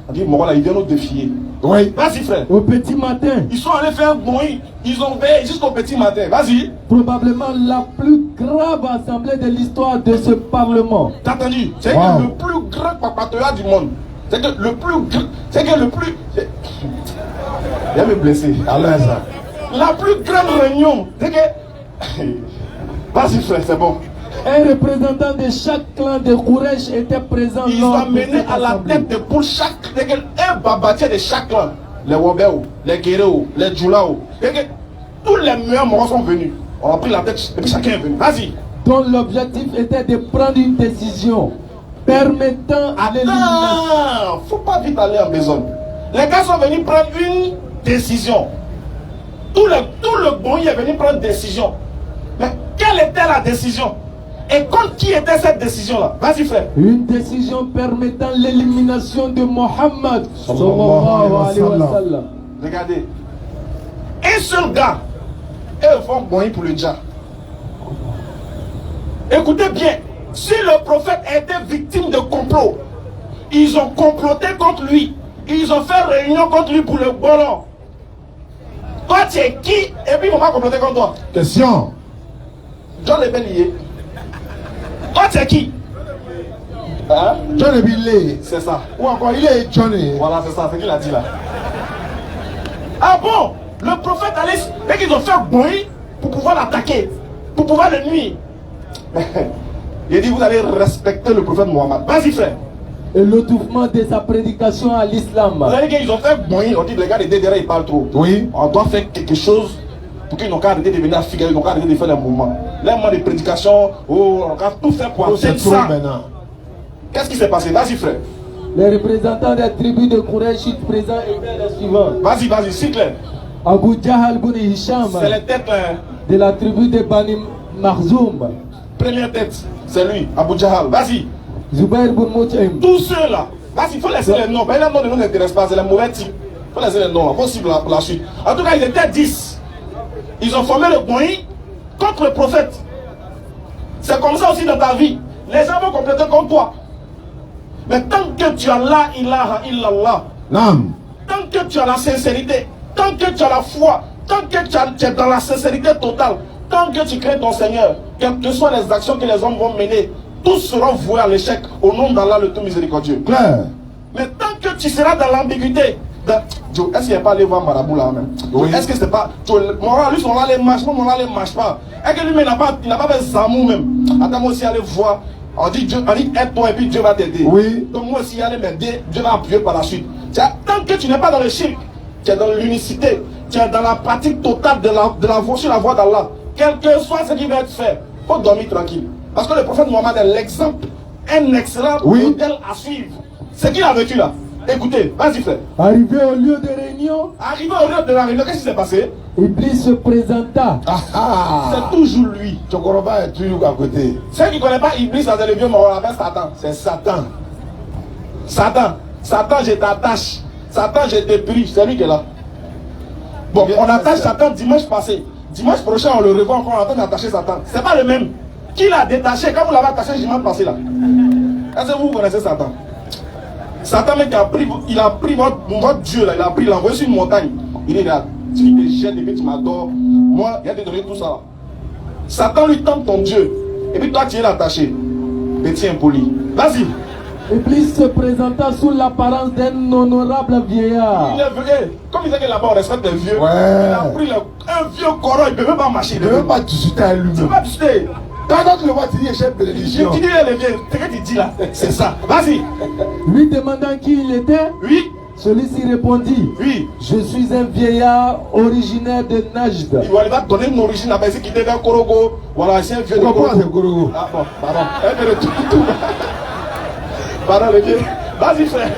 On dit, bon voilà, il vient nous défier. Oui. Vas-y, frère. Au petit matin, Ils sont allés faire un Boï. Ils ont veillé jusqu'au petit matin. Vas-y. probablement la plus grave assemblée de l'histoire de ce parlement. T'as entendu? C'est Wow. que le plus grand papatoya du monde. C'est que le plus grand. C'est que le plus. Il va me blesser. Alors, ça. La plus grande réunion. C'est que. Vas-y, frère, c'est bon. Un représentant de chaque clan de Quraysh était présent. Ils lors ont de mené cette à la assemblée. tête de pour chaque. C'est que un babatier de chaque clan. Les Wobéo, les Guéréo, les Djoulao. C'est que tous les meilleurs morts sont venus. On a pris la tête et puis chacun est venu. Vas-y. Dont l'objectif était de prendre une décision permettant l'élimination. Attends, faut pas vite aller en besogne. Les gars sont venus prendre une décision. Tout le bon est venu prendre une décision. Mais quelle était la décision? Et contre qui était cette décision-là? Vas-y, frère. Une décision permettant l'élimination de Mohammed. Sallallahu alayhi wa sallam. Regardez. Un seul gars. Et ils font bon pour le djihad. Écoutez bien. Si le prophète était victime de complot, ils ont comploté contre lui. Ils ont fait réunion contre lui pour le boulot. Toi, tu es qui? Et puis, ils vont pas comploter contre toi. Question. John est lié. Toi, tu es qui? Hein? Johnny Billy. C'est ça. Ou encore, il est Johnny. Voilà, c'est ça. C'est qu'il a dit là. Ah bon? Le prophète allait. Dès qu'ils ont fait bruit pour pouvoir l'attaquer, pour pouvoir le nuire. Il dit, vous allez respecter le prophète Mohammed. Vas-y, frère. Et l'étouffement de sa prédication à l'islam. Vous avez dit qu'ils ont fait bruit. On dit, les gars, les derrière, ils parlent trop. Oui. On doit faire quelque chose pour qu'ils n'ont qu'à arrêter de venir à figurer, ils n'ont qu'à arrêter de faire les mouvements. Les moments de prédication, oh, on a tout fait pour C'est trop ça. maintenant. Qu'est-ce qui s'est passé? Vas-y, frère. Les représentants des tribus de Quraysh présents étaient les suivants. Vas-y, cite-les. Abu Jahal bin Hisham C'est les têtes, hein. de la tribu de Bani Makhzoum. Première tête, c'est lui, Abu Jahal. Vas-y. Zubair bin Mut'im. Tous ceux-là. Vas-y, il faut laisser les noms. Ben, les noms ne nous intéressent pas, c'est les mauvais types. Il faut laisser les noms, possible pour la suite. En tout cas, ils étaient 10. Ils ont formé le Boï contre le prophète. C'est comme ça aussi dans ta vie. Les gens vont compléter comme toi. Mais tant que tu as la ilaha illallah, Nam. tant que tu as la sincérité, tant que tu as la foi, tant que tu es dans la sincérité totale, tant que tu crées ton Seigneur, quelles que soient les actions que les hommes vont mener, tous seront voués à l'échec au nom d'Allah le tout miséricordieux. Claire. Mais tant que tu seras dans l'ambiguïté, est-ce qu'il n'est pas allé voir Marabout là même? Oui. Est-ce que c'est pas. Lui, son là les marche, mon là les marche pas. Est-ce que lui, il n'a pas fait Zamou même? Attends, moi aussi, aller voir. On dit Dieu, on dit aide-toi et puis Dieu va t'aider. Oui. Donc moi aussi, aller m'aider, Dieu va appuyer par la suite. Tant que tu n'es pas dans le shirk, tu es dans l'unicité, tu es dans la pratique totale de la voie sur la voie d'Allah, quel que soit ce qui va être fait, il faut dormir tranquille. Parce que le prophète Mohammed est l'exemple, un excellent modèle à suivre. C'est qui a vécu là? Écoutez, vas-y frère. Arrivé au lieu de réunion, Arrivé au lieu de la réunion, qu'est-ce qui s'est passé? Iblis se présenta. C'est toujours lui. Chokoroba est toujours à côté. Ceux qui ne connaissent pas Iblis, dans le vieux mort, on l'appelle Satan. C'est Satan. Satan, je t'attache. Satan, je te prie. C'est lui qui est là. Bon, on attache Satan dimanche passé. Dimanche prochain, on le revoit encore en train d'attacher Satan. C'est pas le même. Qui l'a détaché quand vous l'avez attaché dimanche passé là? Est-ce que vous connaissez Satan? Satan, mec, il a pris votre Dieu là, il a pris, il l'a envoyé sur une montagne. Il est là, tu te jettes et puis tu m'adores. Moi, il a donné tout ça. Satan lui tente ton Dieu. Et puis toi, tu es attaché. Petit impoli. Vas-y. Iblis se présenta sous l'apparence d'un honorable vieillard. Il est venu. Comme il disait que là-bas on respecte les vieux. Ouais. Il a pris un vieux coron, il ne peut même pas marcher. Il ne veut pas discuter à Tu ne lui-même. peux pas discuter. Quand tu le vois, tu dis chef de Tu religion. dis les vieux. C'est ce que tu dis là. C'est ça. Vas-y. Lui demandant qui il était, Oui. celui-ci répondit: Oui. je suis un vieillard originaire de Najd. Il va te donner une origine là-bas. C'est qu'il était vers Korogo. Voilà, c'est un vieux de Pourquoi Korogo. c'est Korogo? Ah bon, pardon. Un vieux de tout. Pardon, le vieux. Vas-y, frère.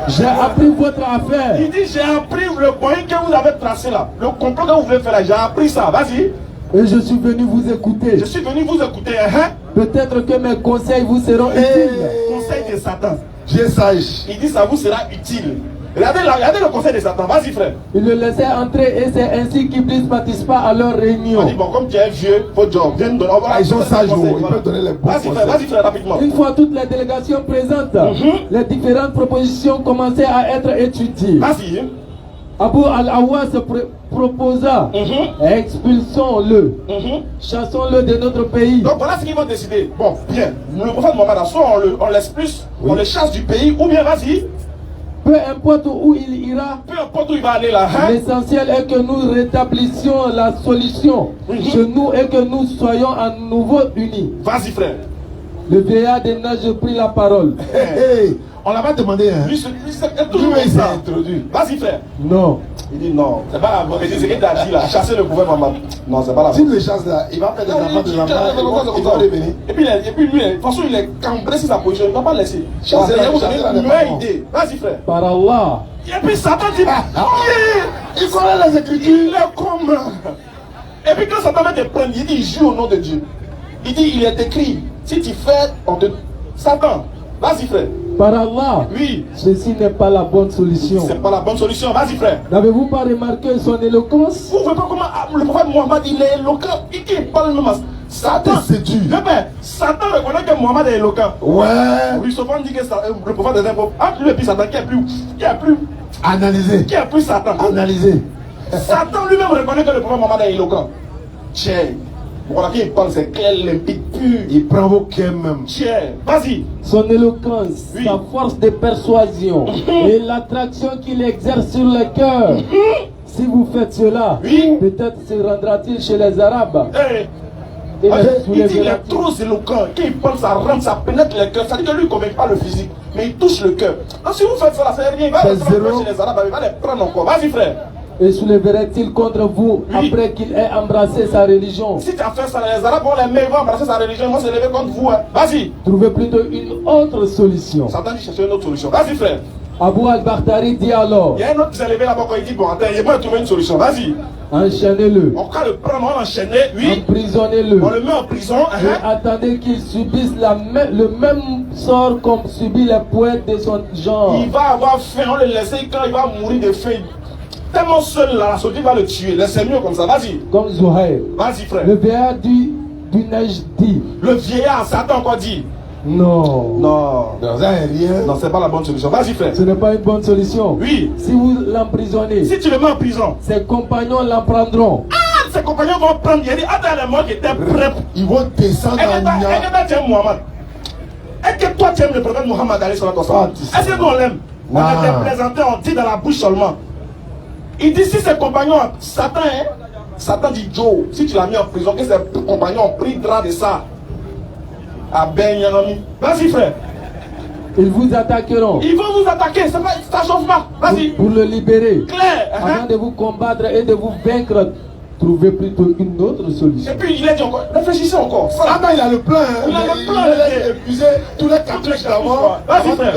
J'ai appris votre affaire. Il dit j'ai appris le point que vous avez tracé là. Le complot que vous voulez faire là. J'ai appris ça. Vas-y. Et je suis venu vous écouter. Je suis venu vous écouter. Hein? Peut-être que mes conseils vous seront utiles. Conseil de Satan. J'ai sage. Il dit ça vous sera utile. Regardez le conseil de Satan. Vas-y, frère. Il le laissait entrer et c'est ainsi qu'Iblis participa à leur On réunion. dit bon, comme tu es vieux, faut job. Viens nous donner. Ils sont sages, ils peuvent donner les bons conseils. Vas-y, frère, rapidement. Une fois toutes les délégations présentes, les différentes propositions commençaient à être étudiées. Vas-y. Abu al-Awas proposa: expulsons-le, chassons-le de notre pays. Donc voilà ce qu'ils vont décider. Bon, bien. Le prophète Mohammed, soit on l'expulse, on le chasse du pays, ou bien vas-y. Peu importe où il ira, Peu importe où il va aller là. Hein? l'essentiel est que nous rétablissions la solution chez nous et que nous soyons à nouveau unis. Vas-y, frère. Le vieillard des neiges prit la parole. Hey, on l'a pas demandé, hein. Lui, c'est toujours Lui, il s'est ça. introduit. Vas-y, frère. Non. Il dit non, c'est pas la bonne. Il dit ce qu'il t'a dit là. Chasser le prophète Mohammed. Non, c'est pas la S'il bonne. le chasse là, il va faire des enfants, il va Et revenir. puis, lui, de toute façon, il est cambré sur sa position. Il ne va pas laisser. Chasser Il la- va vous chasser donner la une défense. meilleure idée. Vas-y, frère. Par Allah. Et puis Satan dit, Il connaît les Écritures. il est comme. Et puis quand Satan va te prendre, il dit, il joue au nom de Dieu. Il dit, il est écrit, si tu fais, on te. Satan, vas-y, frère. Par Allah. Oui, Ceci n'est pas la bonne solution. c'est pas la bonne solution. Vas-y, frère. N'avez-vous pas remarqué son éloquence? Vous voyez pas comment le prophète Mohammed, il est éloquent. Il parle même à Satan. Satan séduit. Eh ben, Satan reconnaît que Mohammed est éloquent. Ouais. Oui, souvent on dit que le prophète est un pauvre. Entre lui et puis Satan, Analyser. qui est plus Satan? Analyser. Satan lui-même reconnaît que le prophète Mohammed est éloquent. Tiens, voilà qu'il parle, c'est clair, limpide, pur. Il prend vos cœurs même. Tiens, vas-y. Son éloquence, Oui. sa force de persuasion et l'attraction qu'il exerce sur le cœur. Si vous faites cela, Oui. peut-être se rendra-t-il chez les Arabes. Hey. Et les Il dit il soulèvera. est trop éloquent. Quand il parle, ça rentre, ça pénètre le cœur. Ça dit que lui, il ne convainc pas le physique, mais il touche le cœur. Donc si vous faites ça, ça ne fait rien. Il va C'est les prendre zéro. chez les Arabes, il va les prendre encore. Vas-y, frère. Et soulèverait-il contre vous après qu'il ait embrassé sa religion? Si tu as fait ça, les Arabes vont l'aimer, ils vont embrasser sa religion, ils vont se lever contre vous. Hein. Vas-y. Trouvez plutôt une autre solution. Satan dit chercher une autre solution. Vas-y, frère. Abu al-Bakhtari dit alors, Il y a un autre qui s'est levé là-bas quand il dit bon, attends, il va trouver une solution. Vas-y. enchaînez-le, On va le prendre, on va l'enchaîner, oui. emprisonnez-le, On le met en prison. et attendez qu'il subisse le même sort comme subit les poètes de son genre. Il va avoir faim, on le laisse quand il va mourir de faim. Tellement seul là, la solitude va le tuer. Laissez mieux comme ça, vas-y. Comme Zuhair. Vas-y, frère. Le vieillard du Neige dit, Le vieillard, Satan encore dit. non, Non. Non, ça n'est rien. Non, c'est pas la bonne solution. Vas-y, frère. ce n'est pas une bonne solution. Oui. Si vous l'emprisonnez, Si tu le mets en prison, ses compagnons l'en prendront. ses compagnons vont prendre. Il dit, attends, les morts qui étaient prêts. Ils vont descendre en Nia. Est-ce que tu aimes Mohamed? Est-ce que toi tu aimes le prophète Mohamed? Est-ce que nous on l'aime? On a été présenté, on dit dans la bouche seulement. Il dit si ses compagnons, Satan, hein? Satan dit Joe, si tu l'as mis en prison, que ses compagnons ont pris drap de ça. Ah ben Yanami. Vas-y frère. Ils vous attaqueront Ils vont vous attaquer, ça chauffe pas. Vas-y. pour le libérer. Clair. Avant de vous combattre et de vous vaincre, trouvez plutôt une autre solution. Et puis il a dit encore, réfléchissez encore. Ça, Satan, il a le plein. Hein. Il a le plein, Il a épuisé tous les cartouches d'avant. Vas-y, frère.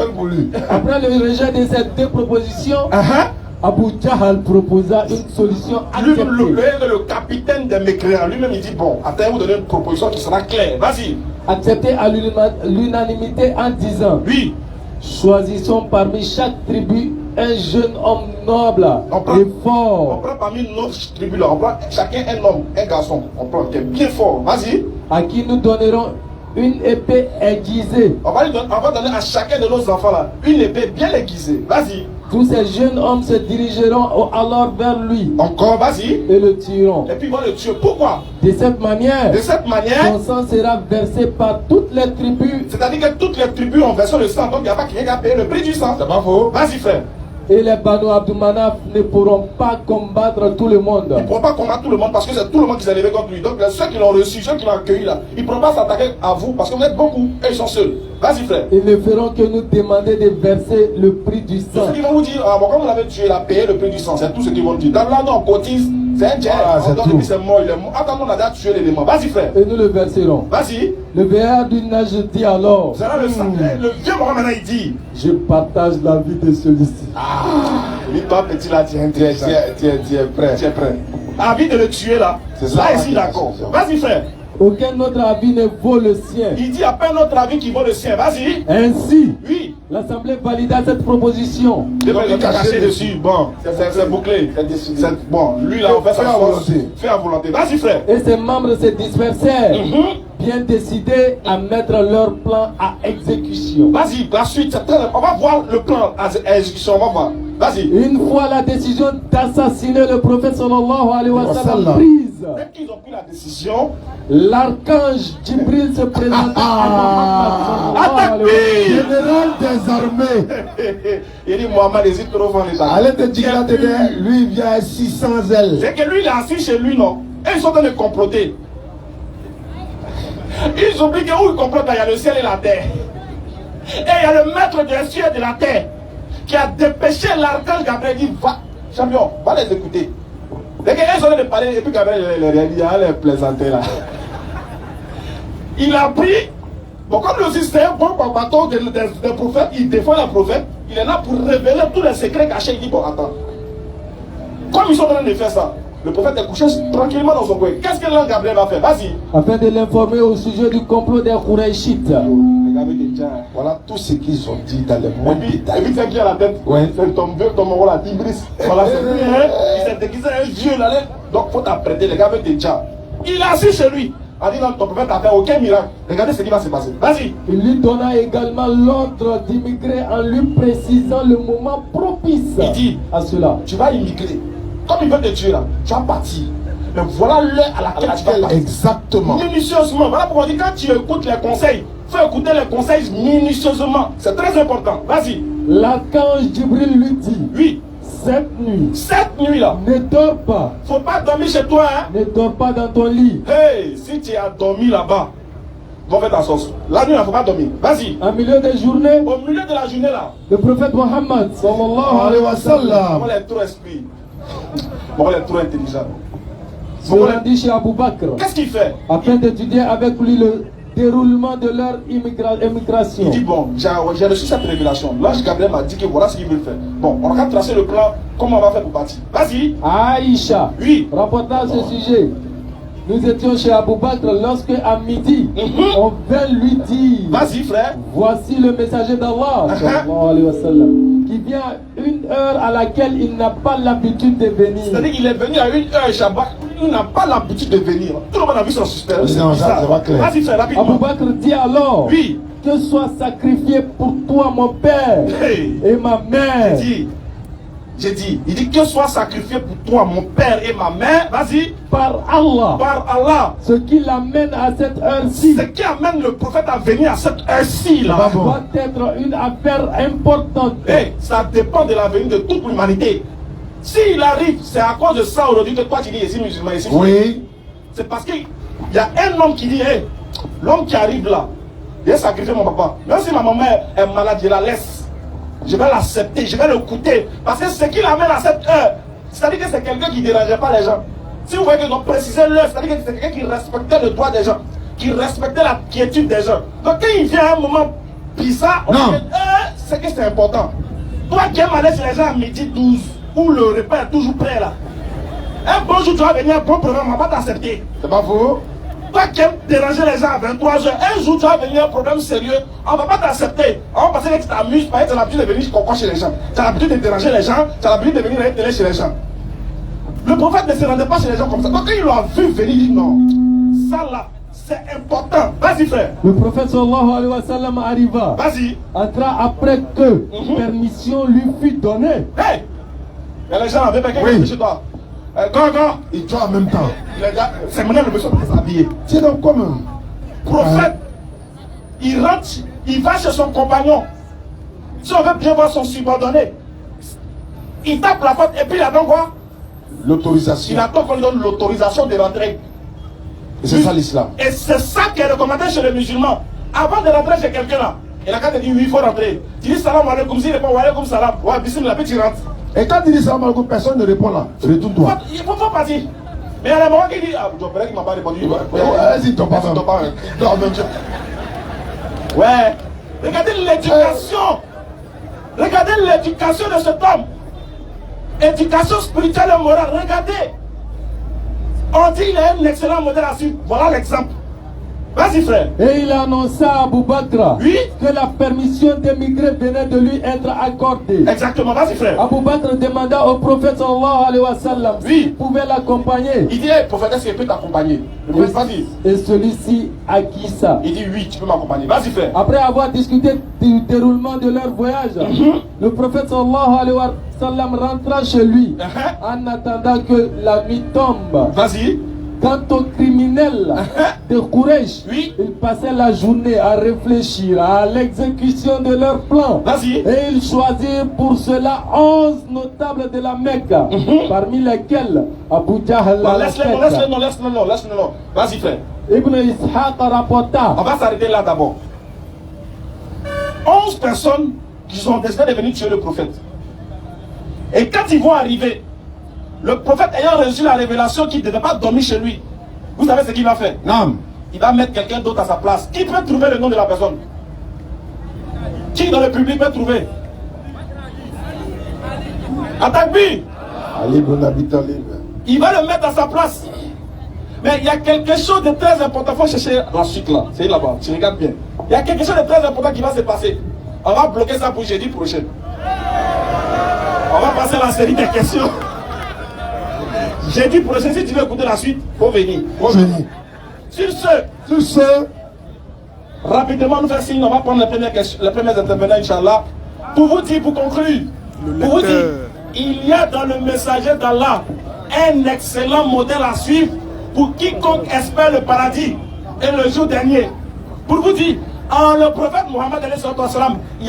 Après le rejet de ces deux propositions, Uh-huh. Abu Jahal proposa une solution Lui-même, acceptée. le capitaine des mécréants, lui-même il dit bon, attendez, vous donner une proposition qui sera claire. Vas-y. Acceptée à l'unanimité en disant, Oui. choisissons parmi chaque tribu un jeune homme noble et On fort, prend parmi notre tribu là, on prend chacun un homme, un garçon. On prend qui est bien fort. Vas-y. à qui nous donnerons une épée aiguisée. On va donner à chacun de nos enfants là une épée bien aiguisée. Vas-y. Tous ces jeunes hommes se dirigeront alors vers lui Encore, vas-y. et le tueront. Et puis ils vont le tuer. Pourquoi? De cette manière, De cette manière, son sang sera versé par toutes les tribus c'est-à-dire que toutes les tribus ont versé le sang, donc il n'y a pas quelqu'un qui a payé le prix du sang. C'est pas faux. Vas-y frère. et les Banu Abdoumanaf ne pourront pas combattre tout le monde. Ils ne pourront pas combattre tout le monde parce que c'est tout le monde qui s'est levé contre lui. Donc ceux qui l'ont reçu, ceux qui l'ont accueilli là, ils ne pourront pas s'attaquer à vous parce que vous êtes beaucoup et ils sont seuls. Vas-y frère. Ils ne feront que nous demander de verser le prix du sang. Ce qu'ils vont vous dire, ah bon, comme vous l'avez tué, il a payé le prix du sang. C'est tout ce qu'ils vont dire. Dans là, on cotise, c'est un jet. Voilà, c'est On donne tout. et puis c'est mort, il est mort. Attends, on a déjà tué l'élément. Vas-y frère. Et nous le verserons. Vas-y. Le vieillard du Nage dit alors, C'est là le sang. Le vieux Mohamed il dit. je partage la vie de celui-ci. Lui, toi, petit là, tu es Tu es prêt. Tu es prêt. Envie de le tuer là. C'est ça, Là, ici, ouais, d'accord. c'est ça. Vas-y frère. Aucun autre avis ne vaut le sien. Il dit, à peine notre avis qui vaut le sien. Vas-y. Ainsi, Oui. l'Assemblée valida cette proposition. Ils ont caché dessus. Bon, c'est bouclé. Bon, lui là, on fait Fais sa à force. volonté. Fais à volonté. Vas-y frère. Et ses membres se dispersèrent, Mhm. bien décidés à mettre leur plan à exécution. Vas-y, la suite. On va voir le plan à exécution. On va voir. Vas-y. Une fois la décision d'assassiner le prophète sallallahu alayhi wa sallam Wasallam. prise, Dès qu'ils ont pris la décision, l'archange Jibril se présenta à Mohammed sallallahu alayhi wa sallam. Général des armées. il dit Mohamed hésite trop fort. Allez te dire, lui, il vient à 600 ailes. C'est que lui, il est assis chez lui, non? Et ils sont en train de comploter. Ils oublient que où ils complotent, il y a le ciel et la terre. Et il y a le maître des cieux et de la terre qui a dépêché l'archange Gabriel. Il dit va, champion, va les écouter. Dès qu'ils sont en train de parler, et puis Gabriel il a les plaisanter là. Il a pris. Bon, comme le système, bon, bateau des prophètes, il défend le prophète, il est là pour révéler tous les secrets cachés. Il dit bon, attends. Comme ils sont en train de faire ça, le prophète est couché tranquillement dans son coin. Qu'est-ce que l'ange Gabriel va faire? Vas-y. Afin de l'informer au sujet du complot des Qurayshites. Regardez déjà. Voilà tout ce qu'ils ont dit dans les Et moindres puis détails. c'est qui à la tête? Ouais. C'est ton vieux, ton moro là, Tibris. Voilà, c'est lui, hein. Il s'est déguisé un vieux là. Donc faut t'apprêter, les gars veulent déjà. Il est assis chez lui. Il a dit non, ton prophète n'a fait aucun miracle. Regardez ce qui va se passer. Vas-y. Il lui donna également l'ordre d'immigrer en lui précisant le moment propice Il dit, à cela. tu vas immigrer. Comme il veut te tuer là, tu vas partir. Mais voilà l'heure à laquelle tu vas partir. Exactement. Minutieusement. Voilà pourquoi on dit quand tu écoutes les conseils, faut écouter les conseils minutieusement. C'est très important. Vas-y. L'archange Jibril lui dit, Oui. cette nuit, Cette nuit là, ne dors pas, faut pas dormir chez toi, hein. ne dors pas dans ton lit. Hey, si tu as dormi là-bas, va faire ta sauce. La nuit, il ne faut pas dormir. Vas-y. En milieu de journée, Au milieu de la journée là, le prophète Mohammed sallallahu alayhi wa sallam on est trop esprit. Bon, il est trop intelligent. se rendit chez Abu Bakr Qu'est-ce qu'il fait? afin d'étudier avec lui le déroulement de leur Il immigration. dit bon, j'ai reçu cette révélation. L'ange Gabriel m'a dit que voilà ce qu'il veut faire. Bon, on va tracer le plan, comment on va faire pour partir. Vas-y. Aïcha Oui. rapporta à ce sujet. Nous étions chez Abu Bakr lorsque à midi, on vint lui dire, Vas-y, frère. voici le messager d'Allah, sallallahu alayhi wa sallam, qui vient à une heure à laquelle il n'a pas l'habitude de venir. C'est-à-dire qu'il est venu à 1h Shabbat. Il n'a pas l'habitude de venir. Tout le monde a vu son système. Non, ça, c'est pas clair. Vas-y, frère, Abu rapidement. Bakr dit alors, Oui. que soit sacrifié pour toi mon père Hey. et ma mère. J'ai dit, il dit que soit sacrifié pour toi mon père et ma mère. Vas-y. Par Allah, Par Allah. ce qui l'amène à cette heure-ci Ce qui amène le prophète à venir à cette heure-ci là. doit être une affaire importante. Hey, ça dépend de l'avenir de toute l'humanité. S'il arrive, c'est à cause de ça aujourd'hui que toi tu dis ici musulman, ici musulman. Oui. C'est parce qu'il y a un homme qui dit, hey, l'homme qui arrive là, il a sacrifié mon papa. Même si ma maman est malade, je la laisse. Je vais l'accepter, je vais l'écouter. Parce que ce qui l'amène à cette heure, c'est-à-dire que c'est quelqu'un qui ne dérangeait pas les gens. Si vous voyez qu'ils ont précisé l'heure, c'est-à-dire que c'est quelqu'un qui respectait le droit des gens, qui respectait la quiétude des gens. Donc quand il vient à un moment bizarre, on dit, c'est que c'est important. Toi qui aimes aller chez les gens à midi 12, où le repas est toujours prêt là. Un bon jour tu vas venir, un bon problème, on va pas t'accepter. C'est pas faux? Toi qui aimes déranger les gens à 23h, un jour tu vas venir un problème sérieux, on va pas t'accepter. On va penser que tu t'amuses, parce que tu as l'habitude de venir concorde chez les gens. Tu as l'habitude de déranger les gens, tu as l'habitude de venir à la télé chez les gens. Le prophète ne se rendait pas chez les gens comme ça. Donc quand il l'a vu venir, il dit non, ça là, c'est important. Vas-y frère. Le prophète sallallahu alayhi wa sallam arriva, Vas-y. entra après que permission lui fut donnée. Hey! Il y a les gens avec quelqu'un qui est chez toi. Go. Et toi en même temps. Les gars, c'est maintenant le monsieur qui s'est habillé. C'est donc comme Prophète, il rentre, il va chez son compagnon. Si on veut bien voir son subordonné, il tape la porte et puis il attend quoi? l'autorisation. Il attend qu'on lui donne l'autorisation de rentrer. Et c'est ça l'islam. Et c'est ça qui est recommandé chez les musulmans. Avant de rentrer chez quelqu'un là, il a qu'à te dire oui, il faut rentrer. Tu dis salam alaikum, s'il répond wa alaikum salam, ouais, bismillah, puis tu rentres. Et quand tu dis salam alaikum, personne ne répond là. Retourne-toi. Il faut partir. Mais il y a des moments qui disent, ah, je dirais qu'il m'a pas répondu. Vas-y, ton papa. Non, mais Dieu. Ouais. Regardez l'éducation. Regardez l'éducation de cet homme. Éducation spirituelle et morale. Regardez. On dit qu'il a un excellent modèle à suivre. Voilà l'exemple. Vas-y frère. Et il annonça à Abu Bakr Oui. que la permission d'émigrer venait de lui être accordée. Exactement, vas-y frère. Abu Bakr demanda au prophète sallallahu alayhi wa sallam Oui. s'il pouvait l'accompagner. Il dit, hey, prophète, est-ce qu'il peut t'accompagner? Le prophète, vas-y. Et celui-ci acquit ça. Il dit, oui, tu peux m'accompagner. Vas-y frère. Après avoir discuté du déroulement de leur voyage, le prophète sallallahu alayhi wa sallam rentra chez lui en attendant que la nuit tombe. Vas-y. Quant aux criminels de Quraysh, Oui. ils passaient la journée à réfléchir à l'exécution de leur plan. Vas-y. Et ils choisirent pour cela 11 notables de la Mecque, parmi lesquels Abu Jahl Bah, la laisse-le, non. Vas-y frère. Ibn Ishaq rapporta. On va s'arrêter là d'abord. 11 personnes qui ont décidé de venir tuer le prophète. Et quand ils vont arriver, le prophète ayant reçu la révélation qu'il ne devait pas dormir chez lui, vous savez ce qu'il va faire? Non. Il va mettre quelqu'un d'autre à sa place. Qui peut trouver le nom de la personne? Qui dans le public peut trouver? Atakbi. Ali ibn Abi Talib. Il va le mettre à sa place. Mais il y a quelque chose de très important. Il faut chercher la suite là. C'est là-bas. Tu regardes bien. Il y a quelque chose de très important qui va se passer. On va bloquer ça pour jeudi prochain. On va passer à la série des questions. Jeudi prochain, si tu veux écouter la suite, faut venir. Faut venir. Sur ce, rapidement nous faire signe. On va prendre les premières intervenants, Inch'Allah. Pour vous dire, pour conclure, pour vous dire, il y a dans le messager d'Allah un excellent modèle à suivre pour quiconque espère le paradis et le jour dernier. Pour vous dire, en le prophète Mohammed, il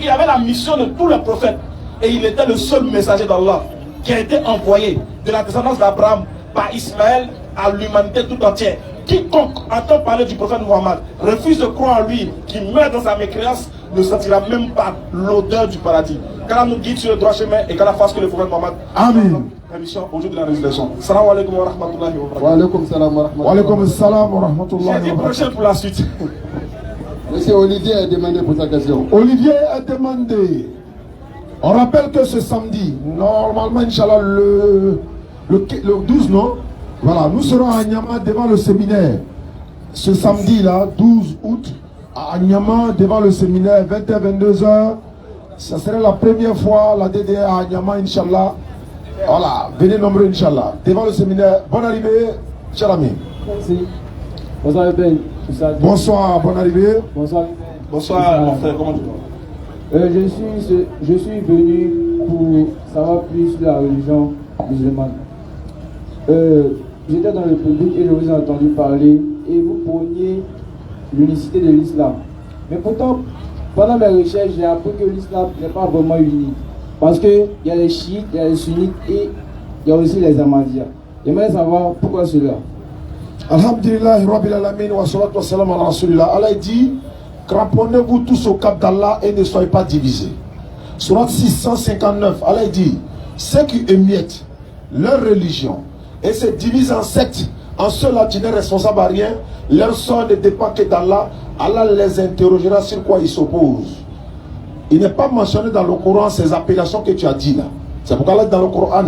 y avait la mission de tous les prophètes. Et il était le seul messager d'Allah qui a été envoyé de la descendance d'Abraham par Ismaël à l'humanité tout entière. Quiconque entend parler du prophète Mohammed refuse de croire en lui, qui meurt dans sa mécréance, ne sentira même pas l'odeur du paradis. Qu'Allah nous guide sur le droit chemin et qu'Allah fasse que le prophète Mohammed. Amen. Permission au jour de la résurrection. Salam alaikum wa rahmatullahi wa barakatuh. Wa alaikum salam wa rahmatullahi. Wa alaikum salam wa rahmatullahi J'ai dit wa barakatuh. prochain pour la suite. Monsieur Olivier a demandé pour sa question. Olivier a demandé. On rappelle que ce samedi, normalement, Inch'Allah, le 12, non? Voilà, nous serons à Nyama devant le séminaire. Ce samedi-là, 12 août, à Nyama devant le séminaire, 20h, 22h. Ça serait la première fois la DDR à Nyama, Inch'Allah. Voilà, venez nombreux, Inch'Allah. Devant le séminaire, bonne arrivée, cher ami. Merci. Bonsoir, Ben. Bonsoir, bonne arrivée. Bonsoir. Bonsoir, mon frère, comment tu vas? Je suis venu pour savoir plus de la religion musulmane. J'étais dans le public et je vous ai entendu parler et vous prôniez l'unicité de l'islam. Mais pourtant, pendant mes recherches, j'ai appris que l'islam n'est pas vraiment unique. Parce qu'il y a les chiites, il y a les sunnites et il y a aussi les ahmadiyya. J'aimerais savoir pourquoi cela. Alhamdulillah, Rabbil Alamin, wa salatu wa salam ala Rasulillah. Allah dit, cramponnez-vous tous au cap d'Allah et ne soyez pas divisés. Surat 659, Allah dit, ceux qui émiettent leur religion et se divisent en sectes, en ceux-là qui n'est responsable à rien, leur sort ne dépend que d'Allah. Allah les interrogera sur quoi ils s'opposent. Il n'est pas mentionné dans le Coran ces appellations que tu as dit là. C'est pourquoi Allah dit dans le Coran,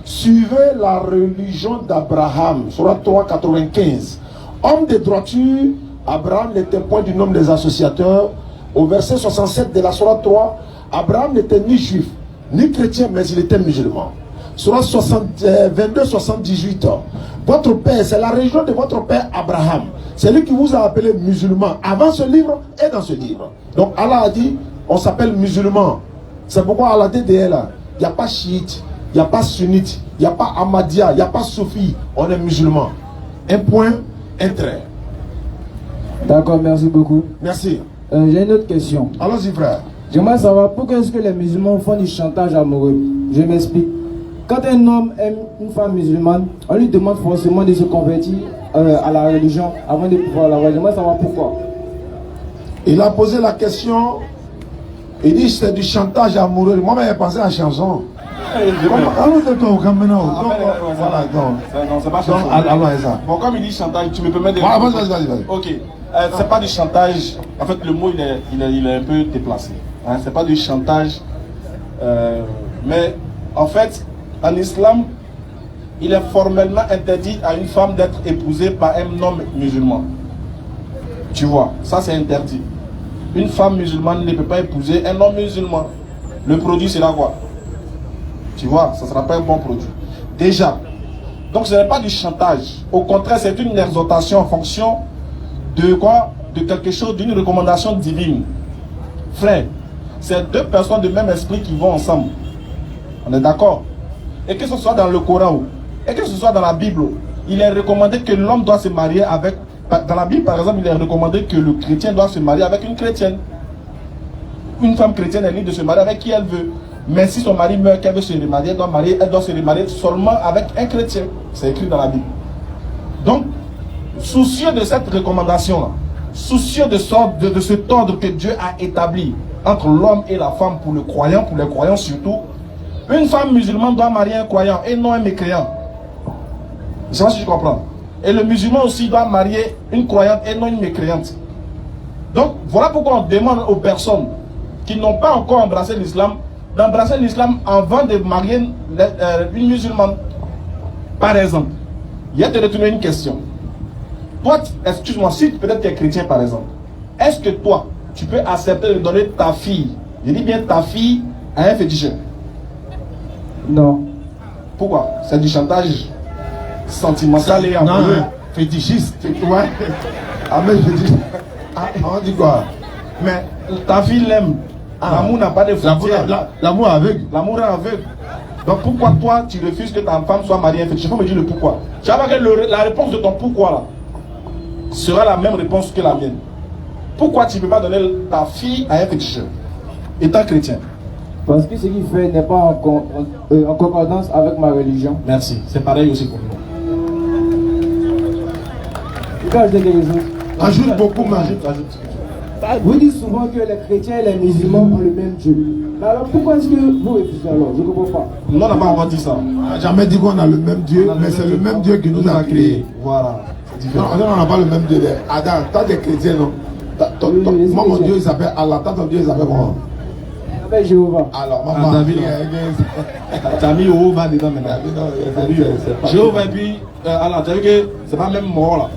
suivez la religion d'Abraham, Surat 3, 95. Homme de droiture, Abraham n'était point du nombre des associateurs. Au verset 67 de la Surat 3, Abraham n'était ni juif, ni chrétien, mais il était musulman. Surat 22, 78. Votre père, c'est la religion de votre père Abraham. C'est lui qui vous a appelé musulman avant ce livre et dans ce livre. Donc Allah a dit, on s'appelle musulman. C'est pourquoi Allah dit, il n'y a pas chiite, il n'y a pas sunnite, il n'y a pas ahmadiyya, il n'y a pas soufi. On est musulman. Un point, un trait. D'accord, merci beaucoup. Merci. J'ai une autre question. Allons-y, frère. J'aimerais savoir pourquoi est-ce que les musulmans font du chantage amoureux. Je m'explique. Quand un homme aime une femme musulmane, on lui demande forcément de se convertir à la religion avant de pouvoir la voir. J'aimerais savoir pourquoi. Il a posé la question. Il dit c'est du chantage amoureux. Moi-même, j'ai pensé à la chanson. Non, c'est pas chantage. Bon, comme il dit chantage, tu me permets de. Vas-y. Ok. C'est pas du chantage. En fait, le mot il est un peu déplacé. Hein? C'est pas du chantage. Mais en fait, en islam, il est formellement interdit à une femme d'être épousée par un homme musulman. Tu vois, ça c'est interdit. Une femme musulmane ne peut pas épouser un homme musulman. Le produit sera quoi? Tu vois, ça ne sera pas un bon produit. Déjà. Donc ce n'est pas du chantage. Au contraire, c'est une exhortation en fonction de quoi? De quelque chose, d'une recommandation divine. Frère, c'est deux personnes de même esprit qui vont ensemble. On est d'accord? Et que ce soit dans le Coran, et que ce soit dans la Bible, il est recommandé que l'homme doit se marier avec... Dans la Bible, par exemple, il est recommandé que le chrétien doit se marier avec une chrétienne. Une femme chrétienne est libre de se marier avec qui elle veut. Mais si son mari meurt, qu'elle veut se remarier, elle doit se remarier seulement avec un chrétien. C'est écrit dans la Bible. Donc, soucieux de cette recommandation-là, soucieux de cet ordre que Dieu a établi entre l'homme et la femme pour les croyants surtout, une femme musulmane doit marier un croyant et non un mécréant. Je ne sais pas si tu comprends. Et le musulman aussi doit marier une croyante et non une mécréante. Donc, voilà pourquoi on demande aux personnes qui n'ont pas encore embrassé l'islam d'embrasser l'islam avant de marier une musulmane. Par exemple, il y a te retourner une question. Toi, excuse-moi, si peut-être tu es chrétien par exemple, est-ce que toi, tu peux accepter de donner ta fille, je dis bien ta fille, à un féticheur? Non. Pourquoi? C'est du chantage sentimental et amoureux. Non, fétichiste. Ouais. Ah, mais fétichiste. Ah, on dit quoi? Mais ta fille l'aime. L'amour n'a pas de frontières. L'amour aveugle. L'amour est aveugle. Donc pourquoi toi tu refuses que ta femme soit mariée à un féticheur? Il faut me dire le pourquoi. Tu vas voir que la réponse de ton pourquoi là sera la même réponse que la mienne. Pourquoi tu ne peux pas donner ta fille à un féticheur étant chrétien? Parce que ce qu'il fait n'est pas en concordance avec ma religion. Merci. C'est pareil aussi pour nous. Tu peux ajouter quelque chose? Ajoute beaucoup, mais Ajoute. Vous dites souvent que les chrétiens et les musulmans ont le même Dieu. Mais alors pourquoi est-ce que vous refusez alors? Je ne comprends pas. Non, on n'a pas encore dit ça. On n'a jamais dit qu'on a le même Dieu, mais c'est le même Dieu qui nous a créés. Voilà. Non, on n'a pas le même Dieu. Adam, t'as des chrétiens, non? Moi, mon Dieu, il s'appelle Allah. Ton Dieu, il s'appelle comment? Il s'appelle Jéhovah. Alors, maman. David, t'as mis Jéhovah dedans maintenant. Jéhovah, et puis Allah, tu as vu que c'est pas le même mort là.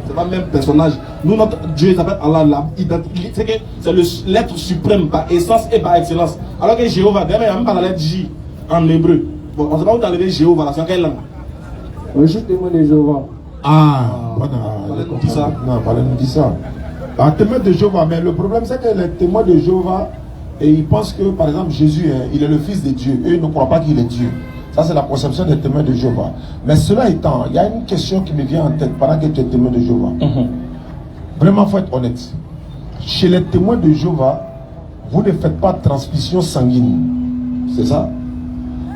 C'est pas le même personnage. Nous, notre Dieu, il s'appelle Allah. C'est l'être suprême par essence et par excellence. Alors que Jéhovah, d'ailleurs, il n'y a même pas la lettre J en hébreu. Bon, on ne sait pas où t'as levé Jéhovah là. C'est en quelle langue? Je suis témoin de Jéhovah. Parlez-nous de ça. Non, parlez-nous de ça. Témoin de Jéhovah, mais le problème c'est que les témoins de Jéhovah, et ils pensent que par exemple Jésus, il est le fils de Dieu. Eux, ils ne croient pas qu'il est Dieu. Ça, c'est la conception des témoins de Jéhovah. Mais cela étant, il y a une question qui me vient en tête pendant que tu es témoin de Jéhovah. Vraiment, il faut être honnête. Chez les témoins de Jéhovah, vous ne faites pas de transmission sanguine. C'est ça?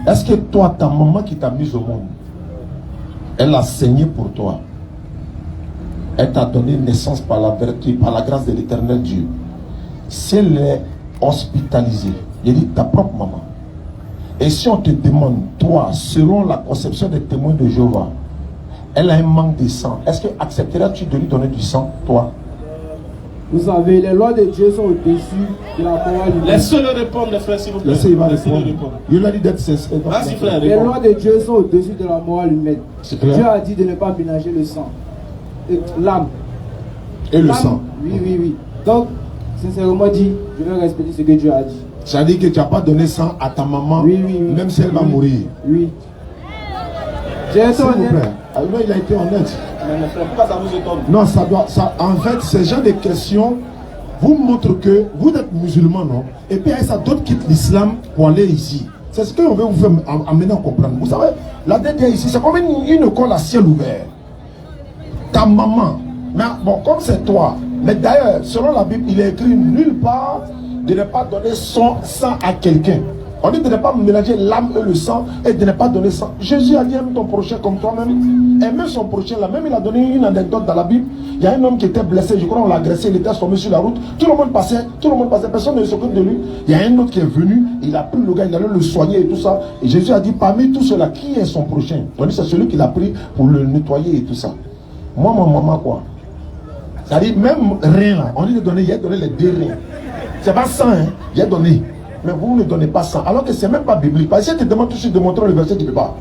Est-ce que toi, ta maman qui t'a mise au monde, elle a saigné pour toi? Elle t'a donné naissance par la vertu, par la grâce de l'éternel Dieu. Si elle est hospitalisée, il dit ta propre maman. Et si on te demande, toi, selon la conception des témoins de Jéhovah, elle a un manque de sang, est-ce que accepteras-tu de lui donner du sang, toi? Vous savez, les lois de Dieu sont au-dessus de la morale humaine. Laissez-le répondre, les frères, s'il vous plaît. Laissez-le répondre. Il a dit d'être sincère. Vas-y, frère, Les lois de Dieu sont au-dessus de la morale humaine. C'est clair. Dieu a dit de ne pas mélanger le sang. L'âme. Et le sang. Oui. Donc, sincèrement dit, je vais respecter ce que Dieu a dit. Ça veut dire que tu n'as pas donné sang à ta maman, Oui. même si elle va mourir. Oui. J'ai été S'il vous honnête. plaît. Alors, il a été honnête. Mais frère, pourquoi ça vous étonne? Non, en fait, ces gens de questions vous montrent que vous êtes musulman, non? Et puis, ça, d'autres quittent l'islam pour aller ici. C'est ce qu'on veut vous faire amener à comprendre. Vous savez, la DDA ici, c'est comme une école à ciel ouvert. Ta maman, mais bon, comme c'est toi, mais d'ailleurs, selon la Bible, il est écrit nulle part de ne pas donner son sang à quelqu'un. On dit de ne pas mélanger l'âme et le sang et de ne pas donner sang. Jésus a dit aime ton prochain comme toi-même. Aimer son prochain là. Même il a donné une anecdote dans la Bible. Il y a un homme qui était blessé, je crois on l'a agressé, il était tombé sur la route. Tout le monde passait, personne ne s'occupe de lui. Il y a un autre qui est venu, il a pris le gars, il allait le soigner et tout ça. Et Jésus a dit parmi tous ceux-là, qui est son prochain? On dit c'est celui qu'il a pris pour le nettoyer et tout ça. Moi, ma maman quoi? C'est-à-dire même rien là. On dit de donner, il a donné les deux reins. C'est pas ça, hein? Il a donné. Mais vous ne donnez pas ça. Alors que c'est même pas biblique. Parce que si tu te demandes tout de suite de montrer le verset, tu ne peux pas.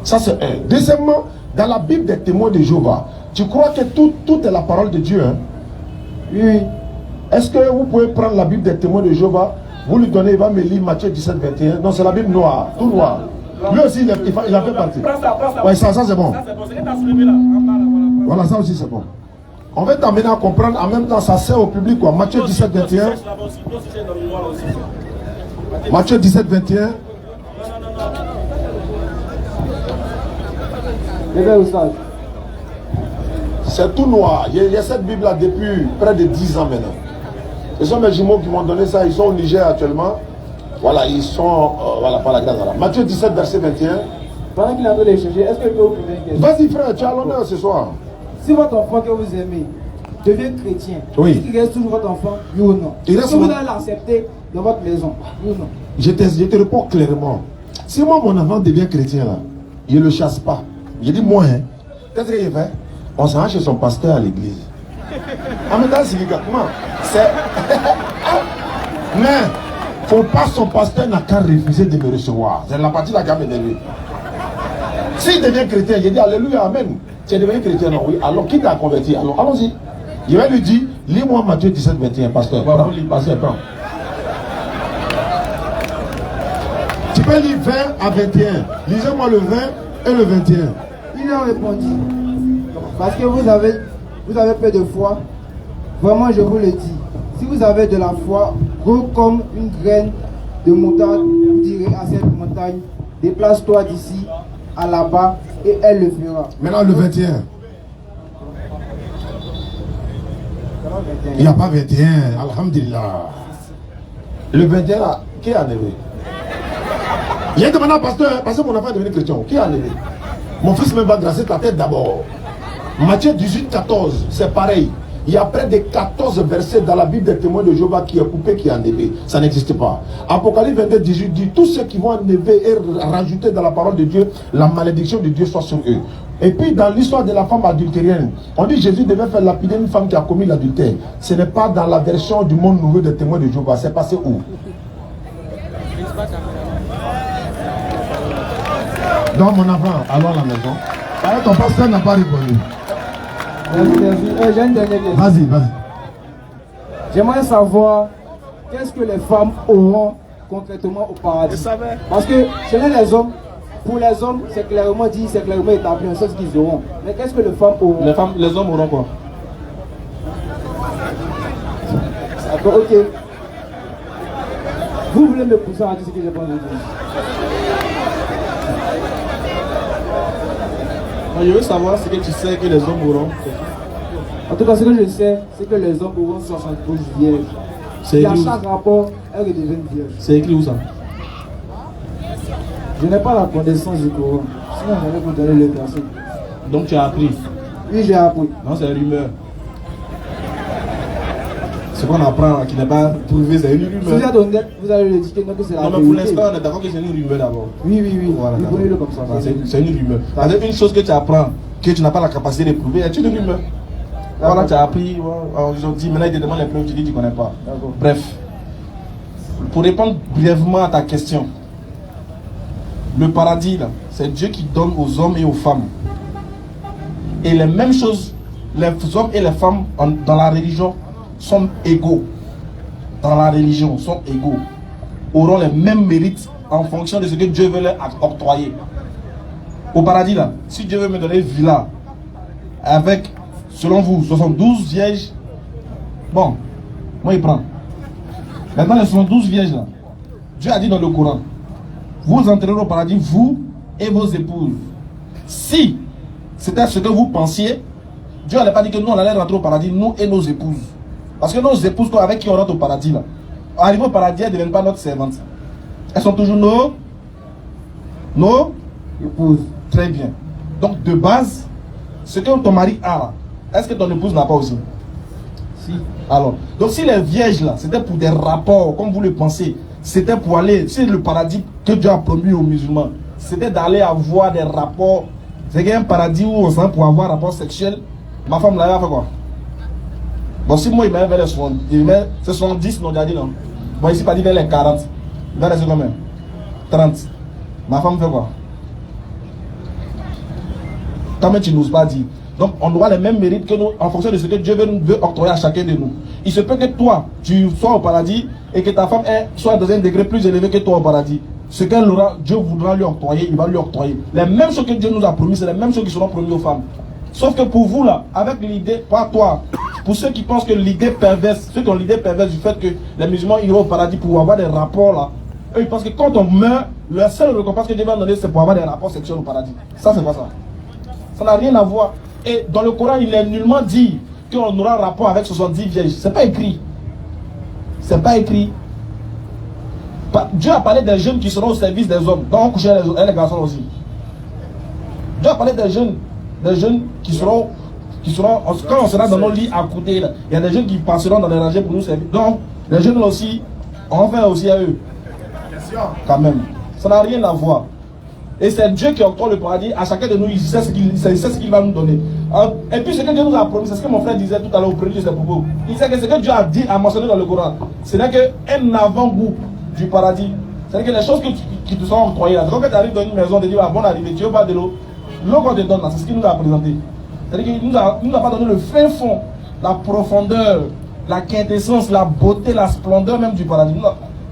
Ça c'est un. Deuxièmement, dans la Bible des témoins de Jéhovah, tu crois que tout est la parole de Dieu, hein? Oui. Est-ce que vous pouvez prendre la Bible des témoins de Jéhovah, vous lui donnez, il va me lire Matthieu 17, 21. Non, c'est la Bible noire, tout noir. Lui aussi, il a fait partie. Ouais, ça c'est bon. Voilà, ça aussi c'est bon. On va t'amener à comprendre, en même temps ça sert au public quoi. Matthieu 17, 21. Matthieu 17, 21. C'est tout noir. Il y a cette Bible là depuis près de 10 ans maintenant. Ce sont mes jumeaux qui m'ont donné ça. Ils sont au Niger actuellement. Voilà, ils sont voilà, par la grâce. Voilà. Matthieu 17, verset 21. Pendant qu'il est en train de chercher, est-ce que je peux vous poser une question? Vas-y frère, tu as l'honneur ce soir. Si votre enfant que vous aimez devient chrétien, oui. Est-ce qu'il reste toujours votre enfant, oui ou non? Est-ce que vous allez l'accepter dans votre maison, oui ou non? Je te réponds clairement. Si moi mon enfant devient chrétien là, je ne le chasse pas. Je dis moi, hein, qu'est-ce qu'il fait? On s'en va chez son pasteur à l'église. En même temps, c'est... Mais, faut pas son pasteur n'a qu'à refuser de me recevoir. C'est la partie là qui a m'énervé. S'il devient chrétien, je dis alléluia, amen. Tu es devenu chrétien, non? Oui. Alors, qui t'a converti? Alors, allons-y. Je vais lui dire, lis-moi Matthieu 17, 21, pasteur. Pasteur, prends. Tu peux lire 20 à 21. Lisez-moi le 20 et le 21. Il a répondu, parce que vous avez peu de foi. Vraiment, je vous le dis. Si vous avez de la foi, gros comme une graine de moutarde, vous direz à cette montagne, déplace-toi d'ici à là-bas, et elle le fera. Maintenant le 21. Il n'y a pas 21, alhamdulillah. Le 21 là, qui a enlevé? Il y a demandé à pasteur, parce que mon enfant est devenu chrétien. Qui a enlevé? Mon fils même va grasser ta tête d'abord. Matthieu 18, 14, c'est pareil. Il y a près de 14 versets dans la Bible des témoins de Jéhovah qui est coupé, qui est enlevé. Ça n'existe pas. Apocalypse 22, 18 dit, tous ceux qui vont enlever et rajouter dans la parole de Dieu, la malédiction de Dieu soit sur eux. Et puis dans l'histoire de la femme adultérienne, on dit que Jésus devait faire lapider une femme qui a commis l'adultère. Ce n'est pas dans la version du monde nouveau des témoins de Jéhovah. C'est passé où? Dans mon enfant, allons à la maison. Alors ton pasteur n'a pas répondu. Merci. J'ai une dernière question. Vas-y, vas-y. J'aimerais savoir qu'est-ce que les femmes auront concrètement au paradis. Parce que chez les hommes, pour les hommes, c'est clairement dit, c'est clairement établi, on sait ce qu'ils auront. Mais qu'est-ce que les femmes auront? Les hommes auront quoi? D'accord, ok. Vous voulez me pousser à dire ce que j'ai pas envie de dire? Je veux savoir ce que tu sais que les hommes auront. En tout cas, ce que je sais, c'est que les hommes auront 72 vierges. Et à chaque rapport, elles redeviennent vierges. C'est écrit où ça? Je n'ai pas la connaissance du Coran. Sinon, j'allais vous donner le verset. Donc tu as appris? Oui, j'ai appris. Non, c'est une rumeur. Ce qu'on apprend qui n'est pas prouvé, c'est une rumeur. Si vous êtes honnête, vous allez le dire que c'est la non, vérité. mais pour l'instant, on est d'accord que c'est une rumeur d'abord. Oui, oui, oui. Voilà, vous prenez-le comme ça. C'est une rumeur. C'est une chose que tu apprends, que tu n'as pas la capacité de prouver, c'est une rumeur. Voilà, tu as appris, aujourd'hui, maintenant il te demande les preuves, tu dis que tu ne connais pas. Bref, pour répondre brièvement à ta question, le paradis, là, c'est Dieu qui donne aux hommes et aux femmes. Et les mêmes choses, les hommes et les femmes dans la religion sont égaux. Dans la religion, sont égaux. Auront les mêmes mérites en fonction de ce que Dieu veut leur octroyer. Au paradis, là, si Dieu veut me donner une villa avec, selon vous, 72 vierges, bon, moi il prend. Maintenant, les 72 vierges, là, Dieu a dit dans le Coran, vous entrerez au paradis, vous et vos épouses. Si c'était ce que vous pensiez, Dieu n'allait pas dit que nous, on allait rentrer au paradis, nous et nos épouses. Parce que nos épouses, avec qui on rentre au paradis, là, arrivées au paradis, elles ne deviennent pas notre servante. Elles sont toujours nos épouses. Très bien. Donc, de base, ce que ton mari a là, est-ce que ton épouse n'a pas aussi? Si. Alors, donc si les vierges là, c'était pour des rapports, comme vous le pensez, c'était pour aller, c'est le paradis que Dieu a promis aux musulmans, c'était d'aller avoir des rapports. C'est qu'il y a un paradis où on s'en pour avoir un rapport sexuel. Ma femme là, elle a fait quoi? Bon, si moi il m'a vers les 70, c'est 70, non, j'ai dit non. Bon, ici, pas dit vers les 40. Il va rester combien? 30. Ma femme fait quoi? Quand même, tu n'oses pas dire. Donc, on doit les mêmes mérites que nous, en fonction de ce que Dieu veut octroyer à chacun de nous. Il se peut que toi, tu sois au paradis et que ta femme soit dans un degré plus élevé que toi au paradis. Ce qu'elle aura, Dieu voudra lui octroyer, il va lui octroyer. Les mêmes choses que Dieu nous a promis, c'est les mêmes choses qui seront promises aux femmes. Sauf que pour vous là, avec l'idée, pas toi, pour ceux qui pensent que l'idée perverse, ceux qui ont l'idée perverse du fait que les musulmans iront au paradis pour avoir des rapports là, eux ils pensent que quand on meurt, la seule récompense que Dieu va donner, c'est pour avoir des rapports sexuels au paradis. Ça, c'est pas ça. Ça n'a rien à voir. Et dans le Coran, il est nullement dit qu'on aura rapport avec 70 vierges. C'est pas écrit. C'est pas écrit. Dieu a parlé des jeunes qui seront au service des hommes. Donc on couchera les garçons aussi. Dieu a parlé des jeunes qui seront, quand on sera dans nos lits à côté, il y a des jeunes qui passeront dans les rangées pour nous servir. Donc les jeunes aussi, on fait aussi à eux. Quand même. Ça n'a rien à voir. Et c'est Dieu qui octroie le paradis à chacun de nous, il sait ce qu'il va nous donner. Et puis ce que Dieu nous a promis, c'est ce que mon frère disait tout à l'heure au premier de ses propos. Il disait que ce que Dieu a dit, a mentionné dans le Coran, ce n'est qu'un avant-goût du paradis. C'est-à-dire que les choses qui te sont octroyées là, quand tu arrives dans une maison, tu dis, ah, bon arrivée, tu veux pas de l'eau. L'eau qu'on te donne là, c'est ce qu'il nous a présenté. C'est-à-dire qu'il ne nous a pas donné le fin fond, la profondeur, la quintessence, la beauté, la splendeur même du paradis.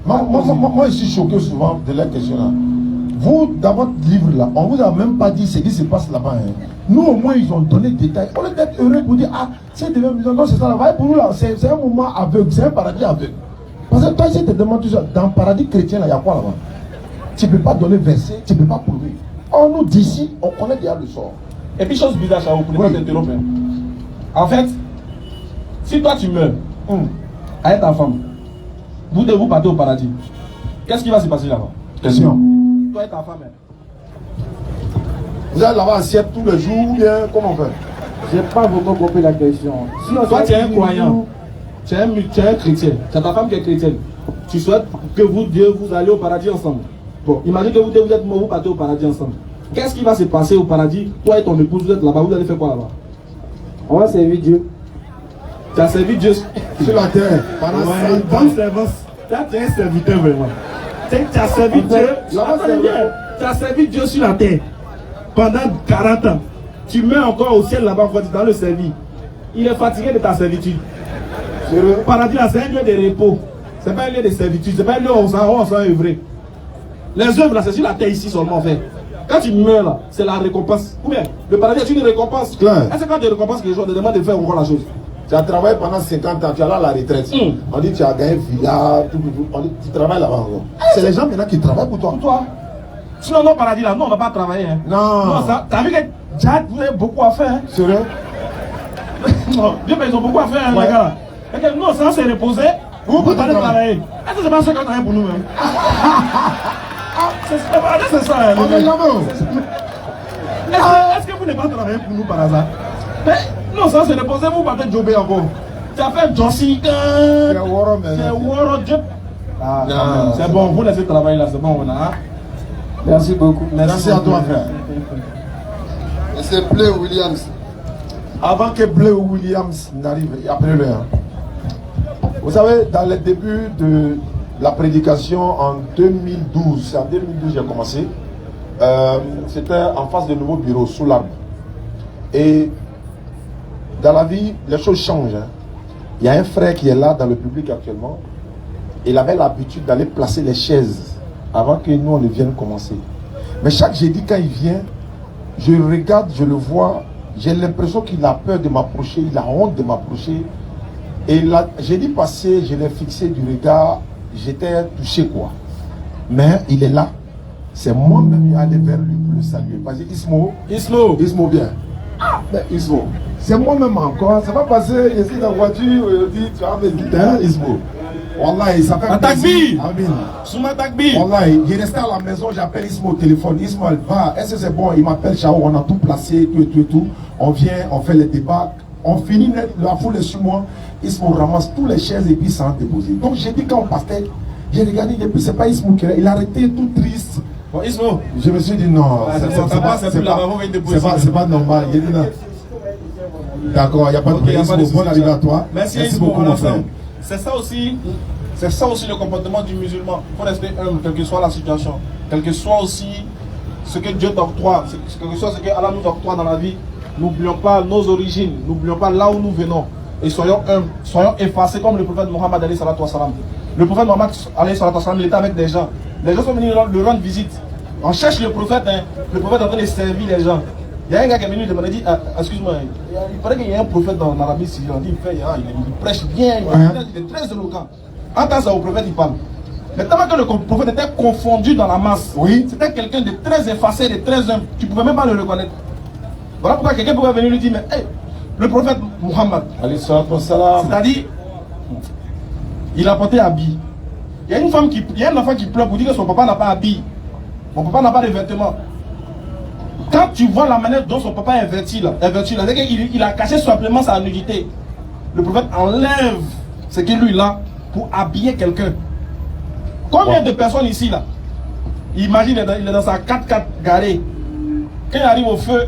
Moi, je suis choqué souvent de la question là. Vous, dans votre livre là, on vous a même pas dit ce qui se passe là-bas. Hein. Nous, au moins, ils ont donné des détails. On est être heureux pour dire, ah, c'est de même, non, c'est ça là. Pour nous là, c'est un moment aveugle, c'est un paradis aveugle. Parce que toi, si tu te demandes tout ça, dans le paradis chrétien là, il y a quoi là-bas? Tu ne peux pas donner verset, tu ne peux pas prouver. Or, nous, d'ici, on connaît déjà le sort. Et puis, chose bizarre, ça vous pouvez pas t'interrompre. En fait, si toi tu meurs, avec ta femme, vous devez vous partez au paradis. Qu'est-ce qui va se passer là-bas? Question. Toi et ta femme. Vous allez là-bas assiette tous les jours ou bien comment on fait? J'ai pas vraiment compris la question. Sinon, Toi, tu es un croyant. Tu es un chrétien. Tu as ta femme qui est chrétienne. Tu souhaites que vous deux, vous allez au paradis ensemble. Bon, imagine que vous deux, vous êtes morts, vous partez au paradis ensemble. Qu'est-ce qui va se passer au paradis? Toi et ton épouse, vous êtes là-bas, vous allez faire quoi là-bas? On va servir Dieu. Tu as servi Dieu sur la terre. Pendant 100 ans. Là, tu es un serviteur vraiment. Tu as servi Dieu. Tu as servi Dieu sur la terre pendant 40 ans. Tu mets encore au ciel là-bas, dans le service. Il est fatigué de ta servitude. Le paradis là, c'est un lieu de repos. C'est pas un lieu de servitude. C'est pas un lieu où on s'en œuvrer. Les œuvres là, c'est sur la terre ici seulement en fait. Quand tu meurs là, c'est la récompense. Ou bien, le paradis est une récompense. Est-ce que quand tu récompenses les gens, on te demande de faire encore la chose? Tu as travaillé pendant 50 ans, tu as là la retraite. On dit tu as gagné villa, on dit tu travailles là-bas encore. C'est les gens maintenant qui travaillent pour toi. Sinon, non, paradis là, non, on va pas travailler. Hein. Non. T'as vu que Djad, vous avez beaucoup à faire. Hein. C'est vrai? Non, Dieu, mais ils ont beaucoup à faire, hein, les gars. Là. Non, ça, c'est reposer. Vous pouvez travailler. Est-ce que c'est pas 50 ans pour nous-mêmes? C'est ça, hein, est-ce que vous n'avez pas travaillé pour nous par hasard? Non, ça, c'est reposer, vous partez jobber encore. Tu as fait Jossi. C'est Woro Job. C'est bon, vous laissez travailler là, c'est bon, on a. Merci beaucoup. Merci à toi, frère. Et c'est Blair Williams. Avant que Blair Williams n'arrive, appelez-le. Hein. Vous savez, dans les débuts de la prédication en 2012, c'est en 2012 que j'ai commencé. C'était en face de nouveaux bureaux, sous l'arbre. Et dans la vie, les choses changent. Hein. Il y a un frère qui est là dans le public actuellement. Il avait l'habitude d'aller placer les chaises avant que nous on ne vienne commencer. Mais chaque jeudi quand il vient, je le regarde, je le vois, j'ai l'impression qu'il a peur de m'approcher, il a honte de m'approcher. Et là, jeudi passé, je l'ai fixé du regard, j'étais touché quoi. Mais il est là. C'est moi-même qui allé vers lui pour le saluer. Parce que Ismo bien. Ah, mais Ismo, c'est moi-même encore. Ça va passer, je suis dans la voiture, je dis, tu vas me dire, Ismo. Wallahi, ça fait plaisir. Amin. Souma Takbi. Wallahi, il est resté à la maison, j'appelle Ismo au téléphone. Ismo, elle va. Est-ce que c'est bon? Il m'appelle Chao, on a tout placé, tout. On vient, on fait les débats. On finit, la foule est sur moi. Ismo ramasse tous les chaises et puis s'en déposer. Donc j'ai dit quand on partait, j'ai regardé, c'est pas Ismo qui est là. Il a arrêté tout triste. Bon, Ismo. Je me suis dit non, c'est pas normal. Il dit non. D'accord, il n'y a pas de problème. Bon arrivée à toi. Merci beaucoup, mon frère. C'est ça aussi le comportement du musulman. Il faut rester humble, quelle que soit la situation. Quel que soit aussi ce que Dieu t'octroie, quel que soit ce que Allah nous octroie dans la vie. N'oublions pas nos origines, n'oublions pas là où nous venons. Et soyons humbles, soyons effacés comme le prophète Mohammed alayhi salatu wassalam. Le prophète Mohammed alayhi salatu wassalam, il était avec des gens. Les gens sont venus lui rendre visite. On cherche le prophète, hein. Le prophète est en train de servir les gens. Il y a un gars qui est venu demander, dit, excuse-moi, il paraît qu'il y a un prophète dans l'Arabie Saoudite, il prêche bien, il est très éloquent. En tant que au prophète, il parle. Mais tellement que le prophète était confondu dans la masse, oui. C'était quelqu'un de très effacé, de très humble, tu ne pouvais même pas le reconnaître. Voilà pourquoi quelqu'un pouvait venir lui dire, mais hey, le prophète Muhammad, c'est-à-dire, il a porté habit. Il y a un enfant qui pleure pour dire que son papa n'a pas habillé. Mon papa n'a pas de vêtements. Quand tu vois la manière dont son papa est vêtu là, c'est-à-dire qu'il a caché simplement sa nudité. Le prophète enlève ce qu'il lui là pour habiller quelqu'un. Combien de personnes ici là? Imagine, il est dans sa 4x4 garée. Quand il arrive au feu,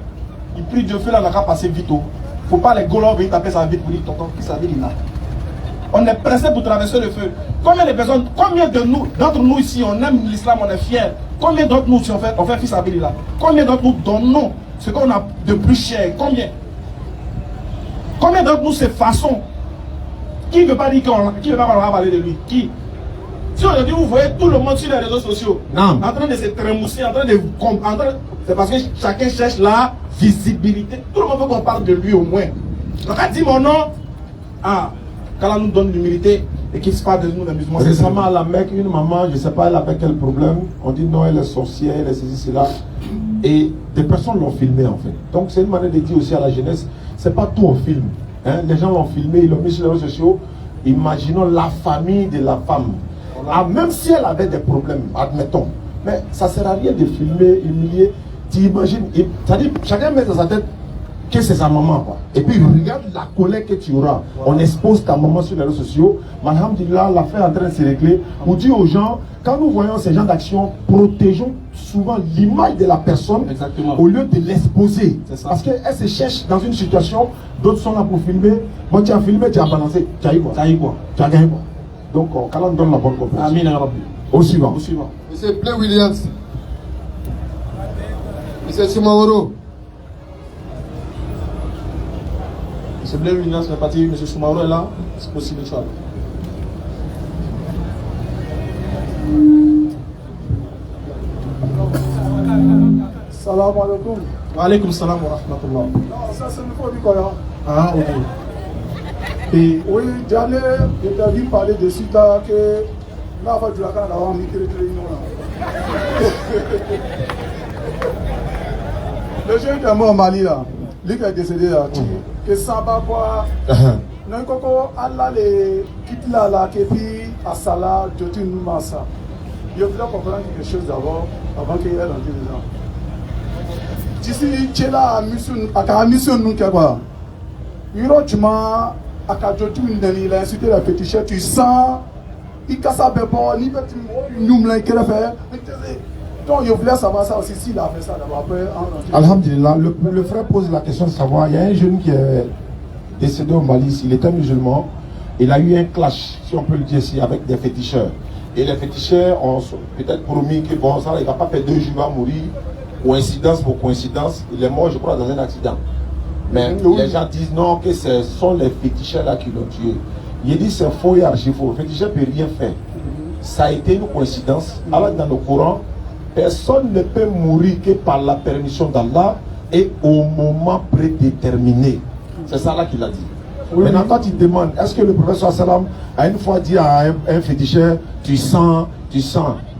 il prie Dieu, feu là, il n'a qu'à passer vite. Il ne faut pas les gaulois venir taper sa vie pour dire tonton, qui s'habille là. On est pressé pour traverser le feu. Combien de personnes, combien d'entre nous ici, on aime l'islam, on est fiers. Combien d'entre nous, si on fait fils à là? Combien d'entre nous donnons ce qu'on a de plus cher? Combien d'entre nous, c'est façon? Qui ne veut pas dire qui ne veut pas parler de lui? Qui? Si aujourd'hui vous voyez tout le monde sur les réseaux sociaux, en train de se trémousser, en train de comprendre, c'est parce que chacun cherche la visibilité. Tout le monde veut qu'on parle de lui au moins. Donc, quand dit mon nom, quand on nous donne l'humilité et qu'il se parle de nous, les musulmans. Récemment à la Mecque, une maman, je ne sais pas, elle avait quel problème. On dit non, elle est sorcière, elle est ceci, cela. Et des personnes l'ont filmé en fait. Donc c'est une manière de dire aussi à la jeunesse, c'est pas tout en film. Hein? Les gens l'ont filmé, ils l'ont mis sur les réseaux sociaux. Imaginons la famille de la femme. Même si elle avait des problèmes, admettons. Mais ça ne sert à rien de filmer, humilier. Tu imagines, c'est-à-dire, chacun met dans sa tête, que c'est sa maman, quoi. Et puis regarde la colère que tu auras. On expose ta maman sur les réseaux sociaux. Mais alhamdulillah, l'affaire est en train de se régler. On dit aux gens, quand nous voyons ces gens d'action, protégeons souvent l'image de la personne. Exactement. Au lieu de l'exposer. Parce qu'elle se cherche dans une situation, d'autres sont là pour filmer. Moi, tu as filmé, tu as balancé. Tu as eu quoi? Tu as gagné quoi? Donc, quand on donne la bonne compréhension. Amin ya Rabbi. Au suivant. Monsieur Blair Williams. Monsieur Soumaworo. Monsieur Blair Williams fait partie, monsieur Soumaworo est là, c'est possible, Inch'Allah. Salam alaikum. Wa alaikum salam wa rahmatullah. Non, ça c'est une fois du Coran. Ah, ok. Et oui, j'allais vu parler de suite là que là, on va dire qu'on a mis le jeune de mort au Mali là, lui qui est décédé là, que ça va quoi. Non, quand Allah les quitte là, qui puis à Salah, je dis une masse. Je voulais comprendre quelque chose d'abord, avant qu'il y ait l'entrée d'ici, tu es là à mission nous qui quoi. Tu m'as à il a incité la fétichette, tu sens, il casse à bébé, ni petit nous là qui l'a fait. Donc je voulais savoir ça aussi, s'il a fait ça d'abord. Après, Alhamdulillah, le frère pose la question de savoir, il y a un jeune qui est décédé au Mali, il était musulman, il a eu un clash, si on peut le dire ici, avec des féticheurs. Et les féticheurs ont peut-être promis que bon, ça, il ne va pas faire 2 jours, il va mourir. Coïncidence pour coïncidence, il est mort, je crois, dans un accident. Mais les gens disent non, que ce sont les féticheurs là qui l'ont tué. Il dit c'est faux et archi faux. Le féticheur ne peut rien faire. Ça a été une coïncidence. Alors dans le Coran, personne ne peut mourir que par la permission d'Allah et au moment prédéterminé. C'est ça là qu'il a dit. Maintenant, quand il demande, est-ce que le prophète sallam a une fois dit à un féticheur, tu sens.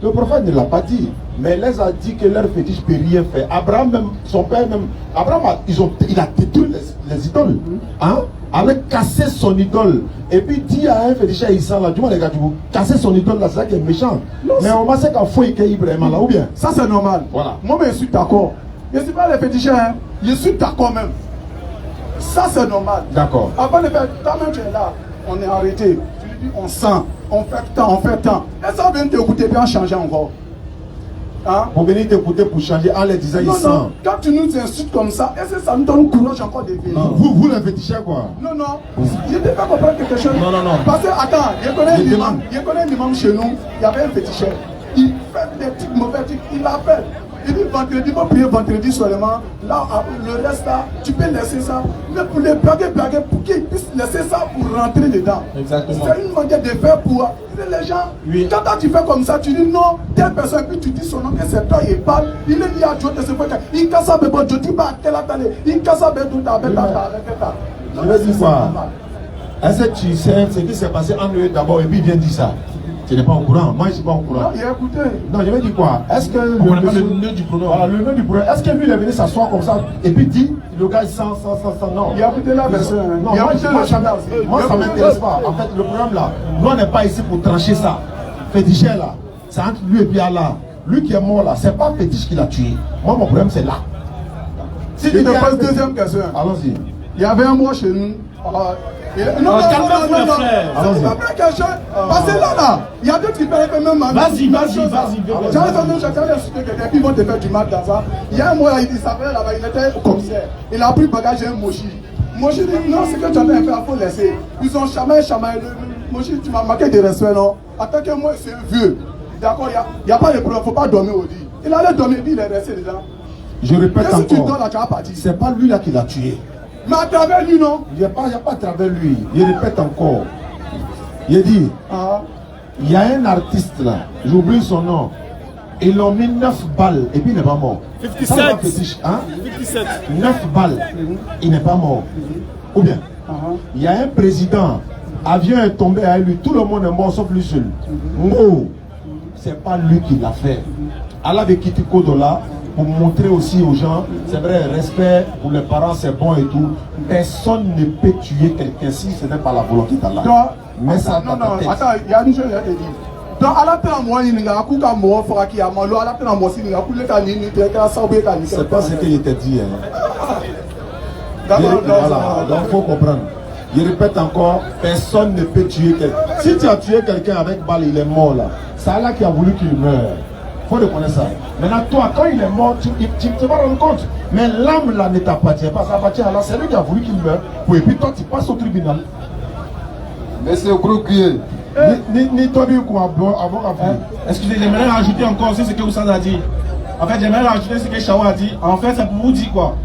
Le prophète ne l'a pas dit. Mais il les a dit que leur fétiche ne peut rien faire. Abraham même, son père même, Abraham, il a détruit les idoles. Hein? Avec casser son idole. Et puis dit à un féticheur, il sent là, du moins les gars, casser son idole là, c'est ça qui est méchant. Non, mais on va se qu'à fouiller Ibrahim là, ou bien? Ça c'est normal. Voilà. Moi, je suis d'accord. Je ne suis pas les féticheurs, hein. Je suis d'accord même. Ça c'est normal. D'accord. Avant de faire, quand même tu es là, on est arrêté. Tu lui dis, on sent, on fait tant. Et ça vient t'écouter bien changer encore. Hein? Pour venir t'écouter pour changer en les disant il sent. Non, quand tu nous insultes comme ça, est-ce que ça nous donne courage encore de venir? Vous les féticheurs quoi? Non, je ne t'ai pas compris quelque chose. Non. Parce que, attends, je connais l'imam chez nous, il y avait un féticheur. Il fait des trucs mauvais, il l'appelle. Il dit vendredi, faut prier vendredi seulement. Là, le reste là, tu peux laisser ça. Mais pour les blaguer, pour qu'ils puissent laisser ça pour rentrer dedans. Exactement. C'est une manière de faire pour les gens. Oui. Quand tu fais comme ça, tu dis non, telle personne, puis tu dis son nom, que c'est toi, il parle. Il est lié à Dieu, de ce point. Il casse à bébé, je dis pas quelle attendez. Il casse à bébé, Je vais dire quoi? Est-ce que tu sais ce qui s'est passé en eux d'abord et puis il vient dire ça? Tu n'es pas au courant. Moi, je ne suis pas au courant. Non, il a écouté. Non, je vais dire quoi? Est-ce que le nœud du pronom. Voilà, le nœud du pronom. Est-ce que lui, il est venu s'asseoir comme ça et puis dit, le gars, il sent, non. Il a écouté la personne. Non, moi, ça ne m'intéresse pas. En fait, le problème là, nous, on n'est pas ici pour trancher ça. Féticheur là, c'est entre lui et puis Allah. Lui qui est mort là, c'est pas Fétiche qui l'a tué. Moi, mon problème, c'est là. Si tu te poses deuxième question. Allons-y. Il y avait un mois chez nous. Non, parce que là, il y a d'autres qui payent quand même. Vas-y. J'avais fait chacun d'insulter quelqu'un, puis ils vont te faire du mal dans ça. Il y a un mois, il s'appelait là-bas, il était commissaire. Il a pris le bagage et un mochi. Mochi dit non, c'est que tu as fait, il faut laisser. Ils ont chamaillé. Mochi, tu m'as manqué de respect, non? Attends que moi, c'est un vieux. D'accord, il n'y a pas de problème, il ne faut pas dormir au lit. Il allait dormir, puis il est resté dedans. Je répète encore. Si tu dors là, tu vas partir. C'est pas lui là qui l'a tué. Mais à travers lui, non? Il n'y a pas à travers lui. Je répète encore. Il dit, il y a un artiste là, j'oublie son nom. Ils l'ont mis 9 balles et puis il n'est pas mort. 57. 57. 9 balles, il n'est pas mort. Ou bien, il y a un président, avion est tombé à lui, tout le monde est mort sauf lui seul. Non, c'est pas lui qui l'a fait. Allah veut quitter Kodola pour montrer aussi aux gens, c'est vrai, respect pour les parents, c'est bon et tout. Personne ne peut tuer quelqu'un si ce n'est pas la volonté d'Allah. Mais ça, non, attends, il y a une chose que je te dis. Donc, à la fin, moi, il y a un coup à moi, il faut qu'il y ait un malo, à la fin, moi, il y a un coup de canine, il y a un sabre canine. C'est pas ce qu'il t'a dit. D'accord, donc faut comprendre. Je répète encore, personne ne peut tuer quelqu'un. Si tu as tué quelqu'un avec balle, il est mort là. C'est Allah qui a voulu qu'il meure. Faut reconnaître ça. Maintenant, toi, quand il est mort, tu te vas rendre compte. Mais l'âme là ne t'appartient pas, ça appartient à Allah. C'est lui qui a voulu qu'il meure. Et puis toi, tu passes au tribunal. Mais c'est au groupe qui est. Ni toi, ni quoi, avant. Excusez, j'aimerais rajouter encore aussi ce que Oussad a dit. En fait, j'aimerais rajouter ce que Shawa a dit. En fait, c'est pour vous dire quoi.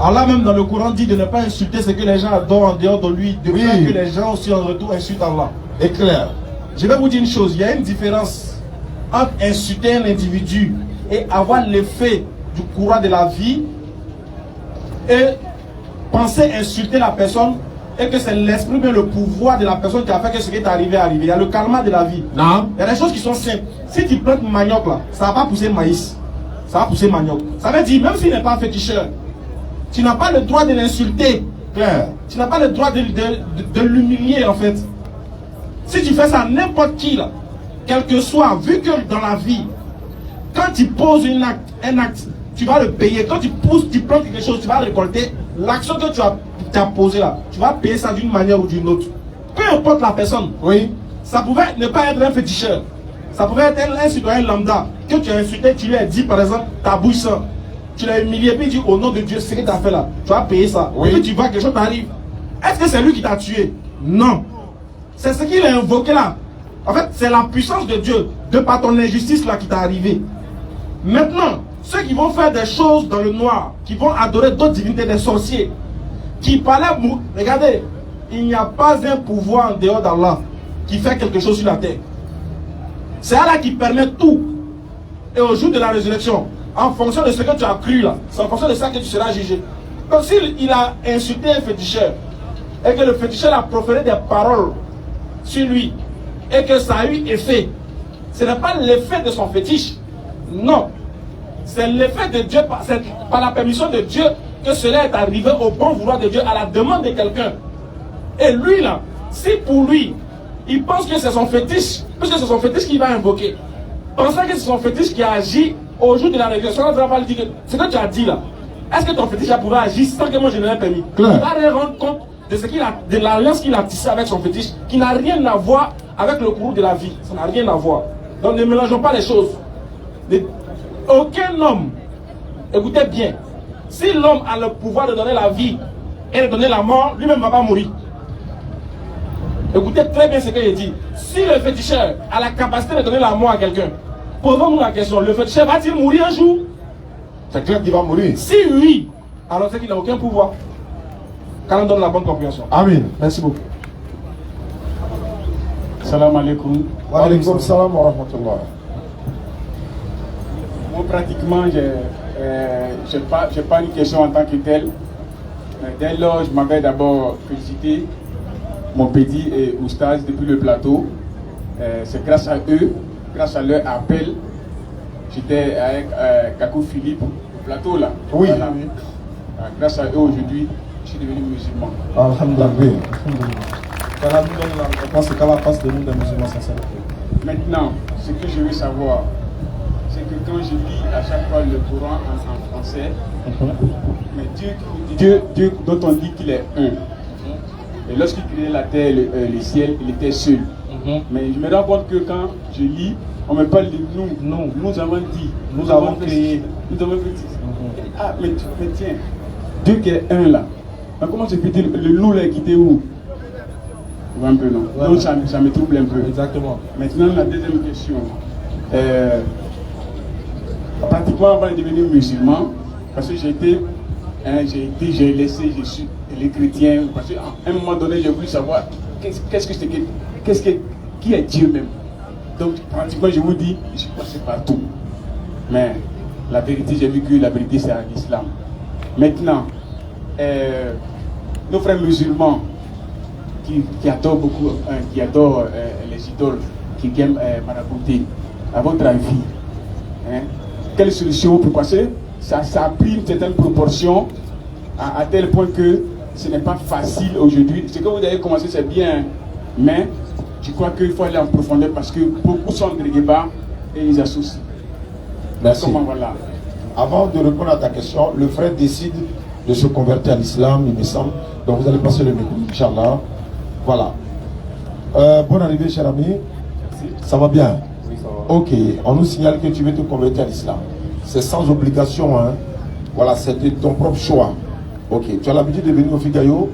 Allah même dans le Coran dit de ne pas insulter ce que les gens adorent en dehors de lui, de faire que les gens aussi en retour insultent Allah. C'est clair. Je vais vous dire une chose, il y a une différence entre insulter un individu et avoir l'effet du courant de la vie et penser insulter la personne et que c'est l'esprit, mais le pouvoir de la personne qui a fait que ce qui est arrivé est arrivé. Il y a le calma de la vie. Non. Il y a des choses qui sont simples. Si tu plantes manioc là, ça va pas pousser maïs, ça va pousser manioc. Ça veut dire, même s'il n'est pas féticheur, tu n'as pas le droit de l'insulter. Claire. Tu n'as pas le droit de l'humilier en fait. Si tu fais ça n'importe qui là, quel que soit, vu que dans la vie, quand tu poses un acte, tu vas le payer. Quand tu pousses, tu plantes quelque chose, tu vas récolter. L'action que tu as posée là, tu vas payer ça d'une manière ou d'une autre. Peu importe la personne. Oui. Ça pouvait ne pas être un féticheur. Ça pouvait être un citoyen lambda que tu as insulté, tu lui as dit par exemple ta bouche ça. Tu l'as humilié, puis tu dis au nom de Dieu, ce que tu as fait là, tu vas payer ça. Oui. Et puis tu vois quelque chose t'arrive. Est-ce que c'est lui qui t'a tué? Non. C'est ce qu'il a invoqué là. En fait, c'est la puissance de Dieu, de par ton injustice là qui t'est arrivé. Maintenant, ceux qui vont faire des choses dans le noir, qui vont adorer d'autres divinités, des sorciers, qui parlaient, regardez, il n'y a pas un pouvoir en dehors d'Allah qui fait quelque chose sur la terre. C'est Allah qui permet tout. Et au jour de la résurrection, en fonction de ce que tu as cru là, c'est en fonction de ça que tu seras jugé. Donc s'il a insulté un féticheur, et que le féticheur a proféré des paroles sur lui, et que ça a eu effet, ce n'est pas l'effet de son fétiche. Non. C'est l'effet de Dieu, c'est par la permission de Dieu que cela est arrivé au bon vouloir de Dieu, à la demande de quelqu'un. Et lui là, si pour lui, il pense que c'est son fétiche, puisque c'est son fétiche qu'il va invoquer, pensant que c'est son fétiche qui a agi au jour de la résurrection, on va lui dire que ce que tu as dit là, est-ce que ton fétiche a pouvoir agir sans que moi je ne l'ai permis? Il va rien rendre compte de ce qu'il a, de l'alliance qu'il a tissée avec son fétiche, qui n'a rien à voir avec le cours de la vie. Ça n'a rien à voir. Donc ne mélangeons pas les choses. Aucun homme, écoutez bien, si l'homme a le pouvoir de donner la vie et de donner la mort, lui-même ne va pas mourir. Écoutez très bien ce que je dis. Si le féticheur a la capacité de donner la mort à quelqu'un, posons-nous la question, le féticheur va-t-il mourir un jour? C'est clair qu'il va mourir. Si oui, alors c'est qu'il n'a aucun pouvoir. Quand on donne la bonne compréhension. Amen. Merci beaucoup. Salam alaikum. Wa alaikum salam wa rahmatullah. Moi, pratiquement, je n'ai pas une question en tant que telle. Dès lors, je m'avais d'abord félicité mon petit et Oustaz depuis le plateau. C'est grâce à eux, grâce à leur appel, j'étais avec Kakou Philippe au plateau là. Oui. Voilà. Grâce à eux aujourd'hui, je suis devenu musulman. Alhamdulillah. Qu'Allah nous donne la réponse et qu'Allah fasse de nous des musulmans sincères. Maintenant, ce que je veux savoir, c'est que quand je lis à chaque fois le Coran en français, mais Dieu dont on dit qu'il est un. Et lorsqu'il créait la terre et le ciel, il était seul. Mais je me rends compte que quand je lis, on me parle de nous. Nous avons dit, nous avons créé, nous avons fait. Ah, mais tiens, Dieu qui est un là. Mais comment se fait-il, le nous là, quitté où? Un peu non. Ouais, donc ça me trouble un peu. Exactement. Maintenant, la deuxième question. Pratiquement avant de devenir musulman, parce que j'ai laissé, je suis les chrétiens, parce qu'à un moment donné, j'ai voulu savoir qui est Dieu même. Donc, pratiquement, je vous dis, je suis passé partout. Mais la vérité, j'ai vu que la vérité, c'est en islam. Maintenant, nos frères musulmans qui adorent beaucoup, qui adorent les idoles, qui aiment marabouter, à votre avis, quelle solution pour passer? Ça a pris une certaine proportion à tel point que ce n'est pas facile aujourd'hui. Ce que vous avez commencé, c'est bien, mais je crois qu'il faut aller en profondeur parce que beaucoup sont dans le débat et ils associent. Merci. Comment, voilà. Avant de répondre à ta question, le frère décide de se convertir à l'islam, il me semble. Donc vous allez passer le micro, Inch'Allah. Voilà. Bonne arrivée, cher ami. Merci. Ça va bien? Oui, ça va. Ok, on nous signale que tu veux te convertir à l'islam. C'est sans obligation, hein. Voilà, c'était ton propre choix. Ok, tu as l'habitude de venir au Figayo.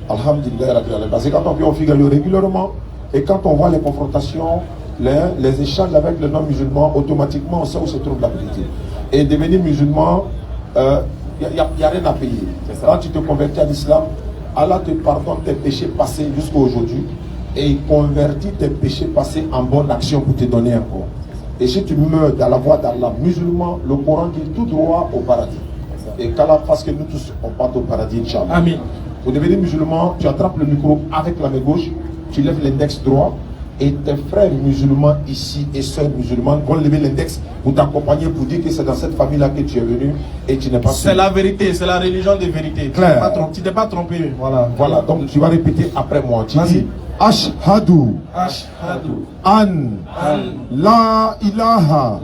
Alhamdulillah, parce que quand on vient au Figayo régulièrement, et quand on voit les confrontations, les échanges avec les non-musulmans, automatiquement on sait où se trouve la vérité. Et devenir musulman, il n'y a rien à payer. Quand tu te convertis à l'islam, Allah te pardonne tes péchés passés jusqu'à aujourd'hui et il convertit tes péchés passés en bonne action pour te donner encore. Et si tu meurs dans la voie d'Allah musulman, le Coran dit tout droit au paradis. Et qu'Allah fasse que nous tous on parte au paradis, Inch'Allah. Amen. Pour devenir musulman, tu attrapes le micro avec la main gauche, tu lèves l'index droit et tes frères musulmans ici et sœurs musulmanes vont lever l'index pour t'accompagner pour dire que c'est dans cette famille-là que tu es venu et tu n'es pas. C'est la vérité, c'est la religion de vérité. Claire. Tu t'es pas trompé. Voilà. Voilà, donc tu vas répéter après moi. Tu dis Ashhadu Ashhadu an la ilaha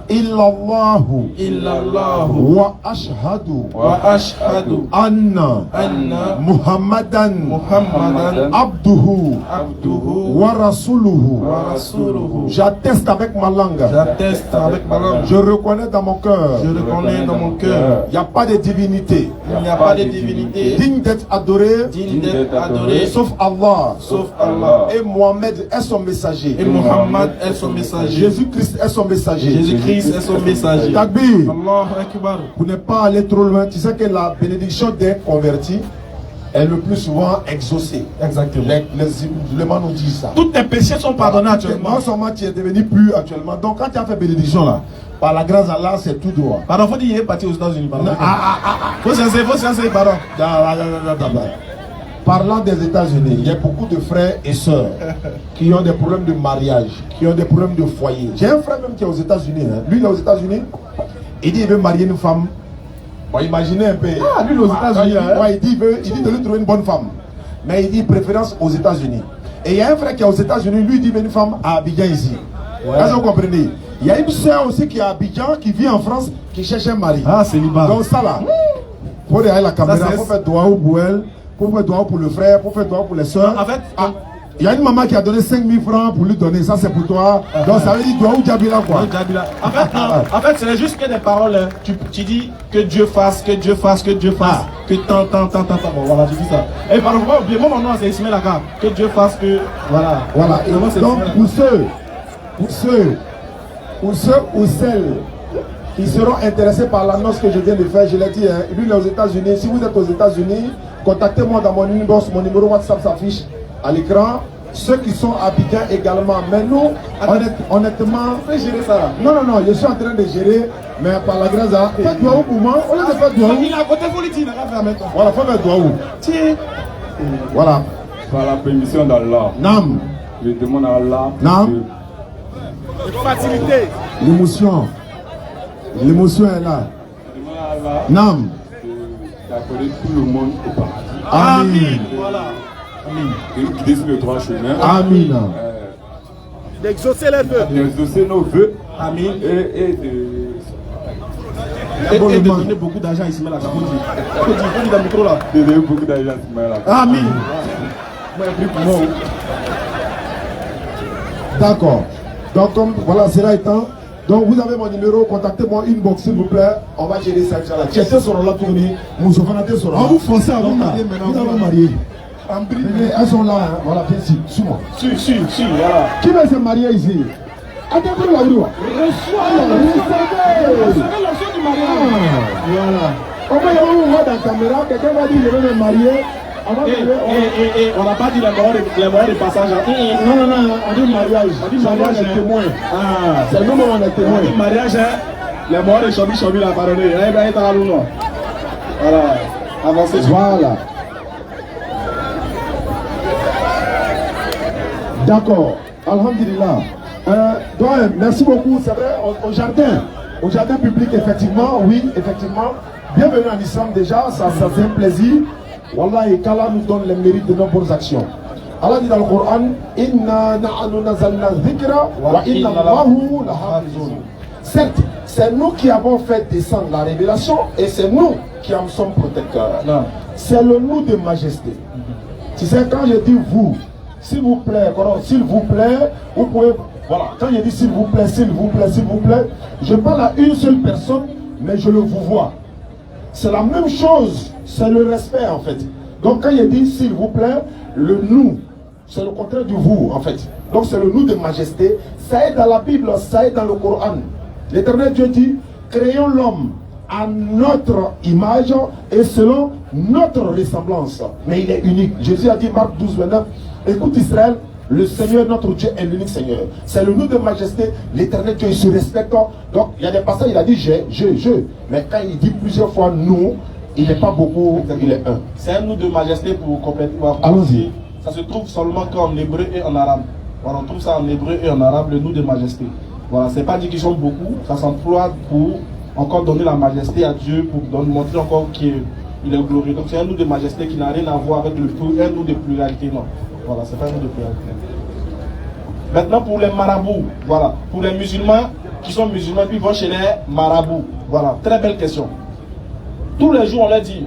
illallahu illallahu wa ashhadu wa ashhadu anna anna Muhammadan Muhammadan abduhu abduhu wa rasuluhu. wa rasuluhu. J'atteste avec ma langue. J'atteste avec ma langue. Je reconnais dans mon cœur. Je reconnais dans mon cœur. Il n'y a pas de divinité Il n'y a pas de divinité digne d'être adorée digne d'être adorée sauf Allah. sauf Allah. Et Mohamed est son messager. Et Muhammad est son messager. Jésus-Christ est son messager. Jésus-Christ est son messager. Takbir. Allah Akbar. Pour ne pas aller trop loin, tu sais que la bénédiction d'un converti est le plus souvent exaucée. Exactement. Les musulmans nous disent ça. Tous tes péchés sont pardonnés actuellement. Non seulement tu es devenu pur actuellement, donc quand tu as fait bénédiction là, par la grâce d'Allah, c'est tout droit. Pardon, faut dire qu'il est parti aux États-Unis. Pardon. Faut censer, pardon. Parlant des États-Unis, il y a beaucoup de frères et sœurs qui ont des problèmes de mariage, qui ont des problèmes de foyer. J'ai un frère même qui est aux États-Unis. Hein. Lui, il est aux États-Unis. Il dit qu'il veut marier une femme. Bon, imaginez un peu. Ah, lui, il est aux États-Unis. Ouais, il dit de lui trouver une bonne femme. Mais il dit préférence aux États-Unis. Et il y a un frère qui est aux États-Unis. Lui, il dit une femme à Abidjan ici. Est-ce que vous comprenez? Il y a une sœur aussi qui est à Abidjan, qui vit en France, qui cherche un mari. Ah, c'est libre. Donc ça là, pour derrière la caméra, il faut faire doigt pour elle. Pour faire droit pour le frère, pour faire droit pour les soeurs. En fait, il y a une maman qui a donné 5 000 francs pour lui donner, ça c'est pour toi. Donc ça veut dire doigt ou Djabila quoi. En fait, non. En fait, c'est juste que des paroles. Hein. Tu dis que Dieu fasse, que Dieu fasse, que Dieu fasse. Que tant. Bon, voilà, tu dis ça. Et pardon, faut pas oublier, mon nom c'est Ismaël Aka. Que Dieu fasse, que. Voilà. Voilà. Et donc pour ceux ou celles qui seront intéressés par l'annonce que je viens de faire, je l'ai dit, hein, lui il est aux États-Unis. Si vous êtes aux États-Unis, contactez-moi dans mon inbox, mon numéro WhatsApp s'affiche à l'écran. Ceux qui sont à Abidjan également. Mais nous, honnêtement, Tu peux gérer ça là. non, je suis en train de gérer, mais par la grâce à. Faites doigt pour moi, on laisse faire doigt. Il est à côté, faut lui dire, il n'a qu'à faire maintenant. Voilà, faut faire doigt. Tiens. Voilà. Par la permission d'Allah, Nam, je demande à Allah Non. facilité. l'émotion est là. Je demande à Allah Nam, d'accorder tout le monde au paradis. Amin, Voilà. De guider sur le droit chemin. Amin. D'exaucer les vœux. D'exaucer nos vœux. Amin. Et de. Et de donner beaucoup d'argent ici, mais là, faut dire dans le micro là. De donner beaucoup d'argent à ce moment-là. Amin. Moi, j'ai pris pour moi. D'accord. Donc, comme voilà, c'est là étant. Donc, vous avez mon numéro, contactez-moi, inbox s'il vous plaît. On va gérer ça, Inch'Allah. Tu étais sur la tournée, Moussoufanaté sur la. Vous foncez à vous marier maintenant. Vous allez marier. Elles sont là, hein. Voilà, viens ici, suis-moi. Si, voilà. Qui va se marier ici? Attendez la rue. Recevez l'option du mariage. Voilà. On va y avoir une voix dans la caméra, quelqu'un va dire je vais me marier. Et on n'a pas dit les moyens de passage. Non, on dit mariage. On dit mariage, on est témoin. Ah, C'est nous, on est témoin. on dit mariage, hein. Les moyens de Chobi, la parole. Voilà. Avancez. Voilà. D'accord. Alhamdulillah. Donc, merci beaucoup. C'est vrai, au jardin public, effectivement, oui, effectivement. Bienvenue en islam déjà, ça fait un plaisir. Wallah, et qu'Allah nous donne les mérites de nos bonnes actions. Allah dit dans le Coran, Inna na'anu nazalna dhikra wa inna Allahu lahafizun. Certes, C'est nous qui avons fait descendre la révélation et c'est nous qui en sommes protecteurs. C'est le nous de majesté. Tu sais, quand je dis vous, s'il vous plaît, vous pouvez, voilà, quand je dis s'il vous plaît, je parle à une seule personne, mais je le vous vois. C'est la même chose, c'est le respect en fait. Donc quand je dis s'il vous plaît, le nous, c'est le contraire du vous en fait. Donc c'est le nous de majesté, ça est dans la Bible, ça est dans le Coran. L'Éternel Dieu dit, créons l'homme à notre image et selon notre ressemblance. Mais il est unique. Jésus a dit, Marc 12, 29, écoute Israël, le Seigneur notre Dieu est l'unique Seigneur. C'est le nous de majesté, l'Éternel Dieu, il se respecte. Donc il y a des passages, il a dit je. Mais quand il dit plusieurs fois nous, il n'est pas beaucoup, il est un. C'est un nous de majesté pour compléter. Allons-y. Ça se trouve seulement qu'en hébreu et en arabe. Voilà, on trouve ça en hébreu et en arabe, le nous de majesté. Voilà, c'est pas dit qu'ils sont beaucoup, ça s'emploie pour encore donner la majesté à Dieu, pour montrer encore qu'il est glorieux. Donc c'est un nous de majesté qui n'a rien à voir avec un nous de pluralité, non. Voilà, c'est pas un nous de pluralité. Maintenant pour les marabouts, voilà, pour les musulmans qui sont musulmans, puis ils vont chez les marabouts. Voilà, très belle question. Tous les jours on leur dit,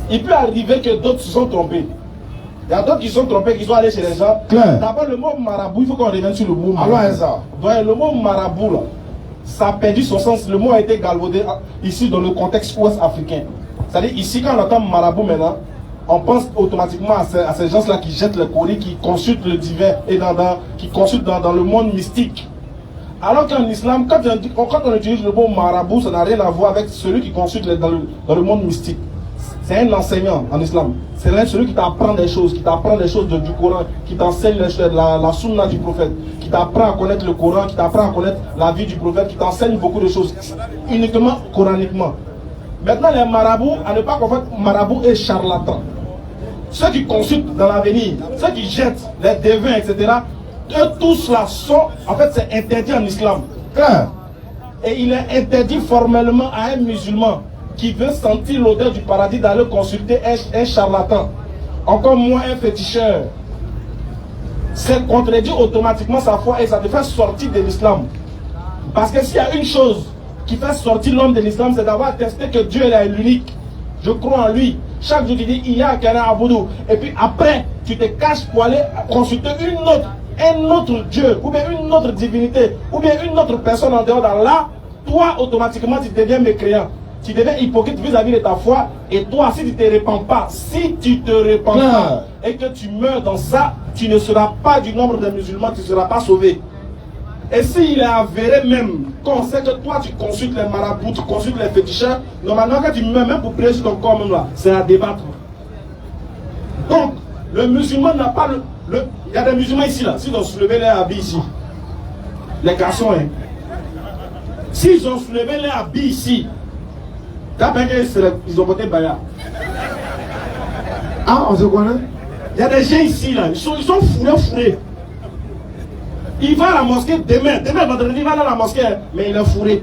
il peut arriver que d'autres se sont trompés. Il y a d'autres qui sont trompés, qui sont allés chez les gens. D'abord, le mot marabout, il faut qu'on revienne sur le mot marabout. Alors, ça. Donc, le mot marabout, là, ça a perdu son sens. Le mot a été galvaudé ici dans le contexte ouest africain. C'est-à-dire, ici, quand on entend marabout maintenant, on pense automatiquement à ces gens-là qui jettent le Coran, qui consultent le divin et qui consultent dans le monde mystique. Alors qu'en islam, quand on utilise le mot marabout, ça n'a rien à voir avec celui qui consulte dans le monde mystique. C'est un enseignant en islam. C'est celui qui t'apprend des choses, du Coran, qui t'enseigne la sunna du prophète, qui t'apprend à connaître le Coran, qui t'apprend à connaître la vie du prophète, qui t'enseigne beaucoup de choses, uniquement coraniquement. Maintenant, les marabouts, à ne pas confondre marabout et charlatan. Ceux qui consultent dans l'avenir, ceux qui jettent les devins, etc., eux tous là sont, en fait, c'est interdit en islam. Et il est interdit formellement à un musulman qui veut sentir l'odeur du paradis d'aller consulter un charlatan, encore moins un féticheur. C'est contredit automatiquement sa foi et ça te fait sortir de l'islam. Parce que s'il y a une chose qui fait sortir l'homme de l'islam, c'est d'avoir testé que Dieu est l'unique. Je crois en lui. Chaque jour tu dis il y a un aboudou. Et puis après tu te caches pour aller consulter un autre Dieu, ou bien une autre divinité, ou bien une autre personne en dehors d'Allah. Toi automatiquement tu deviens mécréant. Tu deviens hypocrite vis-à-vis de ta foi. Et toi, si tu ne te répands pas, pas et que tu meurs dans ça, tu ne seras pas du nombre des musulmans, tu ne seras pas sauvé. Et s'il est avéré même qu'on sait que toi tu consultes les marabouts, tu consultes les féticheurs, normalement quand tu meurs, même pour prier sur ton corps même là, c'est à débattre. Donc, le musulman n'a pas il y a des musulmans ici là, s'ils ont soulevé les habits ici, les garçons, hein, s'ils ont soulevé les habits ici, ils ont voté Baya. Ah, on se connaît? Il y a des gens ici là, ils sont fourrés. Il va à la mosquée demain, vendredi, il va à la mosquée, mais il est fourré.